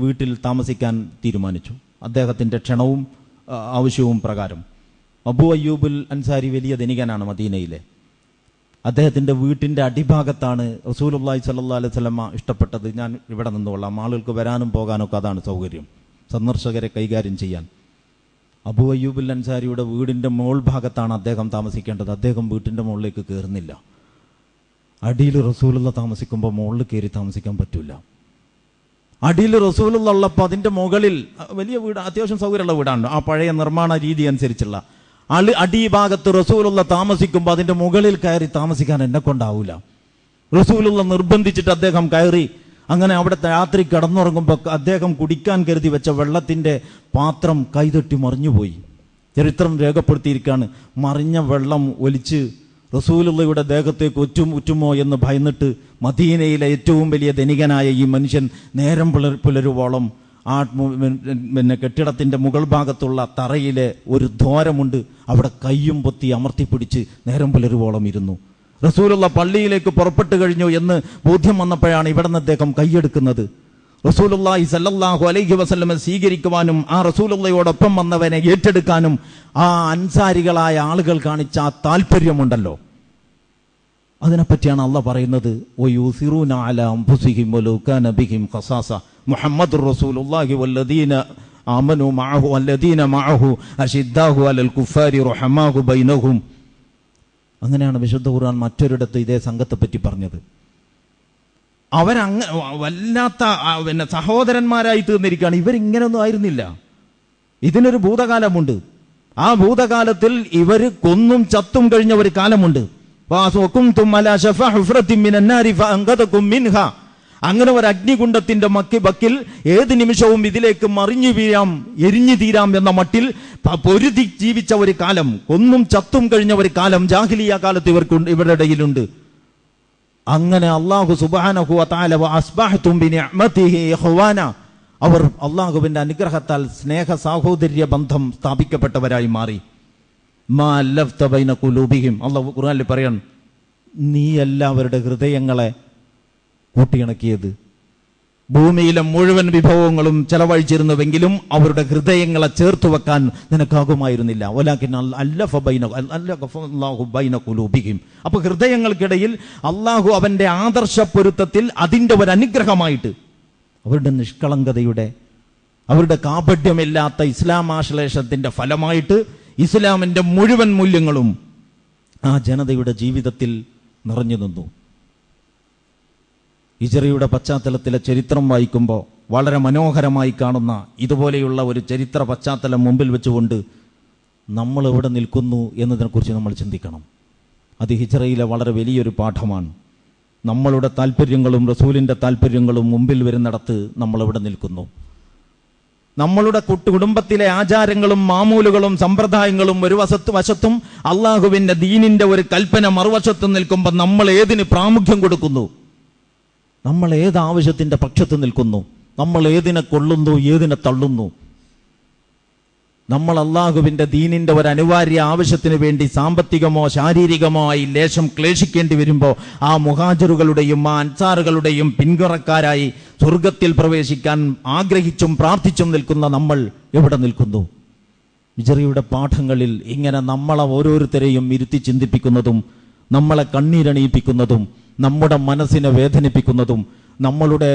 വീട്ടിൽ താമസിക്കാൻ തീരുമാനിച്ചു, അദ്ദേഹത്തിൻ്റെ ക്ഷണവും ആവശ്യവും പ്രകാരം. അബൂ അയ്യൂബുൽ അൻസാരി വലിയ ധനികനാണ് മദീനയിലെ. അദ്ദേഹത്തിൻ്റെ വീട്ടിൻ്റെ അടിഭാഗത്താണ് റസൂലുള്ളാഹി സ്വല്ലല്ലാഹു അലൈഹി വസല്ലമ ഇഷ്ടപ്പെട്ടത്. ഞാൻ ഇവിടെ നിന്നുകൊള്ളാം, ആളുകൾക്ക് വരാനും പോകാനൊക്കെ അതാണ് സൗകര്യം, സന്ദർശകരെ കൈകാര്യം ചെയ്യാൻ. അബൂ അയ്യൂബുൽ അൻസാരിയുടെ വീടിൻ്റെ മുകൾ ഭാഗത്താണ് അദ്ദേഹം താമസിക്കേണ്ടത്. അദ്ദേഹം വീട്ടിൻ്റെ മുകളിലേക്ക് കയറുന്നില്ല. അടിയിൽ റസൂലുള്ള താമസിക്കുമ്പോൾ മുകളിൽ കയറി താമസിക്കാൻ പറ്റൂല. അടിയിൽ റസൂലുള്ള ഉള്ളപ്പോൾ അതിൻ്റെ മുകളിൽ വലിയ വീട്, അത്യാവശ്യം സൗകര്യമുള്ള വീടാണ്, ആ പഴയ നിർമ്മാണ രീതി അനുസരിച്ചുള്ള. അടിഭാഗത്ത് റസൂലുള്ള താമസിക്കുമ്പോൾ അതിൻ്റെ മുകളിൽ കയറി താമസിക്കാൻ എന്നെ കൊണ്ടാവൂല. റസൂലുള്ള നിർബന്ധിച്ചിട്ട് അദ്ദേഹം കയറി. അങ്ങനെ അവിടുത്തെ രാത്രി കിടന്നുറങ്ങുമ്പോൾ അദ്ദേഹം കുടിക്കാൻ കരുതി വെച്ച വെള്ളത്തിൻ്റെ പാത്രം കൈതട്ടി മറിഞ്ഞുപോയി. ചരിത്രം രേഖപ്പെടുത്തിയിരിക്കുകയാണ്. മറിഞ്ഞ വെള്ളം ഒലിച്ച് റസൂലുള്ളയുടെ ദേഹത്തേക്ക് ഉറ്റുമോ എന്ന് ഭയന്നിട്ട് മദീനയിലെ ഏറ്റവും വലിയ ധനികനായ ഈ മനുഷ്യൻ നേരം പുലരുവോളം ആ കെട്ടിടത്തിൻ്റെ മുകൾ ഭാഗത്തുള്ള തറയിലെ ഒരു ദ്വാരമുണ്ട്, അവിടെ കയ്യും പൊത്തി അമർത്തിപ്പിടിച്ച് നേരം പുലരുവോളം ഇരുന്നു. റസൂലുള്ള പള്ളിയിലേക്ക് പുറപ്പെട്ടു കഴിഞ്ഞു എന്ന് ബോധ്യം വന്നപ്പോഴാണ് ഇവിടെ നിന്ന് അദ്ദേഹം കൈയെടുക്കുന്നത്. റസൂലുള്ളാഹി സ്വല്ലല്ലാഹു അലൈഹി വസല്ലം സ്വീകരിക്കുവാനും ആ റസൂലുള്ളയോടൊപ്പം വന്നവനെ ഏറ്റെടുക്കാനും ആ അൻസാരികളായ ആളുകൾ കാണിച്ച ആ താല്പര്യമുണ്ടല്ലോ, അതിനെപ്പറ്റിയാണ് അള്ളാഹ് പറയുന്നത്. വയൂസിറൂന അലാ അൻഫുസിഹിം വലൗ കാന ബിഹിം ഖസാസ മുഹമ്മദുർ റസൂലുള്ളാഹി വല്ലദീന ആമനൂ മഅഹു വല്ലദീന മഅഹു അശിദ്ദാഹു അലൽ കുഫാരി റഹമാഹു ബൈനഹും. അങ്ങനെയാണ് വിശുദ്ധ ഖുർആൻ മറ്റൊരിടത്ത് ഇതേ സംഘത്തെപ്പറ്റി പറഞ്ഞത്. അവരങ്ങ വല്ലാത്ത സഹോദരന്മാരായി തീർന്നിരിക്കുകയാണ്. ഇവരിങ്ങനൊന്നും ആയിരുന്നില്ല. ഇതിനൊരു ഭൂതകാലമുണ്ട്. ആ ഭൂതകാലത്തിൽ ഇവർ കൊന്നും ചത്തും കഴിഞ്ഞ ഒരു കാലമുണ്ട്. അങ്ങനെ ഒരു അഗ്നികുണ്ഡത്തിന്റെ ബക്കിൽ ഏത് നിമിഷവും ഇതിലേക്ക് മറിഞ്ഞു വീഴാം, എരിഞ്ഞു തീരാം എന്ന മട്ടിൽ പൊരുതി ജീവിച്ച ഒരു കാലം, കൊന്നും ചത്തും കഴിഞ്ഞ ഒരു കാലം ജാഹിലിയ കാലത്ത് ഇവരുടെ ഇടയിലുണ്ട്. അങ്ങനെ അല്ലാഹു സുബ്ഹാനഹു വ തആല വഅസ്ബഹ്തും ബിനിഅമതിഹി ഇഖ്വാന, അവർ അല്ലാഹുവിന്റെ അനുഗ്രഹത്താൽ സ്നേഹ സാഹോദര്യ ബന്ധം സ്ഥാപിക്കപ്പെട്ടവരായി മാറി. മാ അല്ലഫ്ത ബൈന ഖുലൂബിഹിം, അല്ലാഹു ഖുർആനിൽ പറയാൻ, നീ എല്ലാവരുടെ ഹൃദയങ്ങളെ കൂട്ടിയിണക്കിയത്. ഭൂമിയിലെ മുഴുവൻ വിഭവങ്ങളും ചെലവഴിച്ചിരുന്നുവെങ്കിലും അവരുടെ ഹൃദയങ്ങളെ ചേർത്തു വെക്കാൻ നിനക്കാകുമായിരുന്നില്ല. വലാകിൻ അല്ലഫ ബൈന ഖുലൂബിഹിം. അപ്പൊ ഹൃദയങ്ങൾക്കിടയിൽ അള്ളാഹു അവന്റെ ആദർശ പൊരുത്തത്തിൽ അതിൻ്റെ ഒരു അനുഗ്രഹമായിട്ട് അവരുടെ നിഷ്കളങ്കതയുടെ, അവരുടെ കാപഢ്യമില്ലാത്ത ഇസ്ലാമാശ്ലേഷത്തിന്റെ ഫലമായിട്ട് ഇസ്ലാമിന്റെ മുഴുവൻ മൂല്യങ്ങളും ആ ജനതയുടെ ജീവിതത്തിൽ നിറഞ്ഞു നിന്നു. ഹിജ്റയുടെ പശ്ചാത്തലത്തിലെ ചരിത്രം വായിക്കുമ്പോൾ വളരെ മനോഹരമായി കാണുന്ന ഇതുപോലെയുള്ള ഒരു ചരിത്ര പശ്ചാത്തലം മുമ്പിൽ വെച്ചുകൊണ്ട് നമ്മൾ എവിടെ നിൽക്കുന്നു എന്നതിനെക്കുറിച്ച് നമ്മൾ ചിന്തിക്കണം. അത് ഹിജ്റയിലെ വളരെ വലിയൊരു പാഠമാണ്. നമ്മളുടെ താല്പര്യങ്ങളും റസൂലിൻ്റെ താല്പര്യങ്ങളും മുമ്പിൽ വരുന്നിടത്ത് നമ്മൾ എവിടെ നിൽക്കുന്നു? നമ്മളുടെ കുടുംബത്തിലെ ആചാരങ്ങളും മാമൂലുകളും സമ്പ്രദായങ്ങളും ഒരു വശത്തും അള്ളാഹുവിൻ്റെ ദീനിൻ്റെ ഒരു കൽപ്പന മറുവശത്തും നിൽക്കുമ്പോൾ നമ്മൾ ഏതിന് പ്രാമുഖ്യം കൊടുക്കുന്നു? നമ്മൾ ഏത് ആവശ്യത്തിൻ്റെ പക്ഷത്ത് നിൽക്കുന്നു? നമ്മൾ ഏതിനെ കൊള്ളുന്നു, ഏതിനെ തള്ളുന്നു? നമ്മൾ അള്ളാഹുവിന്റെ ദീനിന്റെ ഒരു അനിവാര്യ ആവശ്യത്തിന് വേണ്ടി സാമ്പത്തികമോ ശാരീരികമോ ആയി ലേശം ക്ലേശിക്കേണ്ടി വരുമ്പോൾ ആ മുഹാജിറുകളുടെയും ആ അൻസാറുകളുടെയും പിന്തുണക്കാരായി സ്വർഗത്തിൽ പ്രവേശിക്കാൻ ആഗ്രഹിച്ചും പ്രാർത്ഥിച്ചും നിൽക്കുന്ന നമ്മൾ എവിടെ നിൽക്കുന്നു? ഹിജ്റയുടെ പാഠങ്ങളിൽ ഇങ്ങനെ നമ്മളെ ഓരോരുത്തരെയും ഇരുത്തി ചിന്തിപ്പിക്കുന്നതും നമ്മളെ കണ്ണീരണിയിപ്പിക്കുന്നതും നമ്മുടെ മനസ്സിനെ വേദനിപ്പിക്കുന്നതും നമ്മളുടെ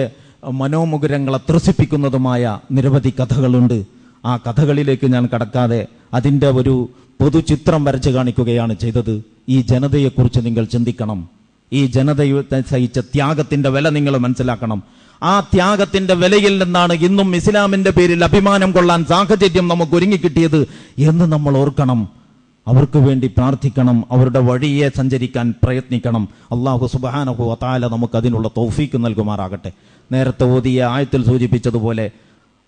മനോമുകുരങ്ങളെ ത്രസിപ്പിക്കുന്നതുമായ നിരവധി കഥകളുണ്ട്. ആ കഥകളിലേക്ക് ഞാൻ കടക്കാതെ അതിൻ്റെ ഒരു പൊതുചിത്രം വരച്ച് കാണിക്കുകയാണ് ചെയ്തത്. ഈ ജനതയെക്കുറിച്ച് നിങ്ങൾ ചിന്തിക്കണം. ഈ ജനതയെ സഹിച്ച ത്യാഗത്തിന്റെ വില നിങ്ങൾ മനസ്സിലാക്കണം. ആ ത്യാഗത്തിന്റെ വിലയിൽ നിന്നാണ് ഇന്നും ഇസ്ലാമിന്റെ പേരിൽ അഭിമാനം കൊള്ളാൻ സാഹചര്യം നമുക്ക് ഒരുങ്ങിക്കിട്ടിയത് എന്ന് നമ്മൾ ഓർക്കണം. അവർക്ക് വേണ്ടി പ്രാർത്ഥിക്കണം, അവരുടെ വഴിയെ സഞ്ചരിക്കാൻ പ്രയത്നിക്കണം. അല്ലാഹു സുബ്ഹാനഹു വ തആല നമുക്ക് അതിനുള്ള തൗഫീക്ക് നൽകുമാറാകട്ടെ. നേരത്തെ ഓതിയ ആയത്തിൽ സൂചിപ്പിച്ചതുപോലെ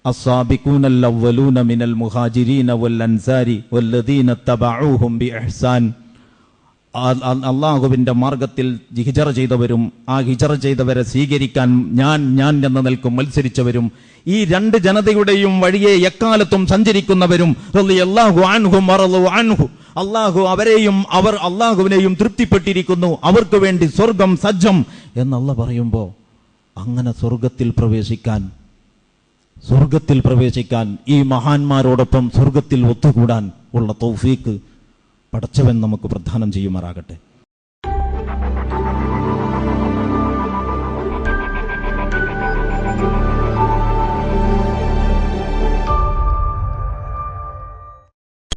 അസ്സാബിഖൂനൽ അവ്വലൂന മിനൽ മുഹാജിരീന വൽ അൻസാരി വല്ലദീന തബഊഹും ബിഇഹ്സാൻ. അള്ളാഹുവിന്റെ മാർഗത്തിൽ ഹിജറ ചെയ്തവരും ആ ഹിജറ ചെയ്തവരെ സ്വീകരിക്കാൻ ഞാൻ എന്ന നിൽക്കും മത്സരിച്ചവരും ഈ രണ്ട് ജനതയുടെയും വഴിയെ എക്കാലത്തും സഞ്ചരിക്കുന്നവരും റളിയല്ലാഹു അൻഹും വറളു അൻഹു. അള്ളാഹു അവരെയും അവർ അള്ളാഹുവിനെയും തൃപ്തിപ്പെട്ടിരിക്കുന്നു, അവർക്ക് വേണ്ടി സ്വർഗം സജ്ജം എന്നല്ല പറയുമ്പോൾ അങ്ങനെ സ്വർഗത്തിൽ പ്രവേശിക്കാൻ ഈ മഹാന്മാരോടൊപ്പം സ്വർഗത്തിൽ ഒത്തുകൂടാൻ ഉള്ള തൗഫീക്ക് പടച്ചവൻ നമുക്ക് പ്രദാനം ചെയ്യുമാറാകട്ടെ.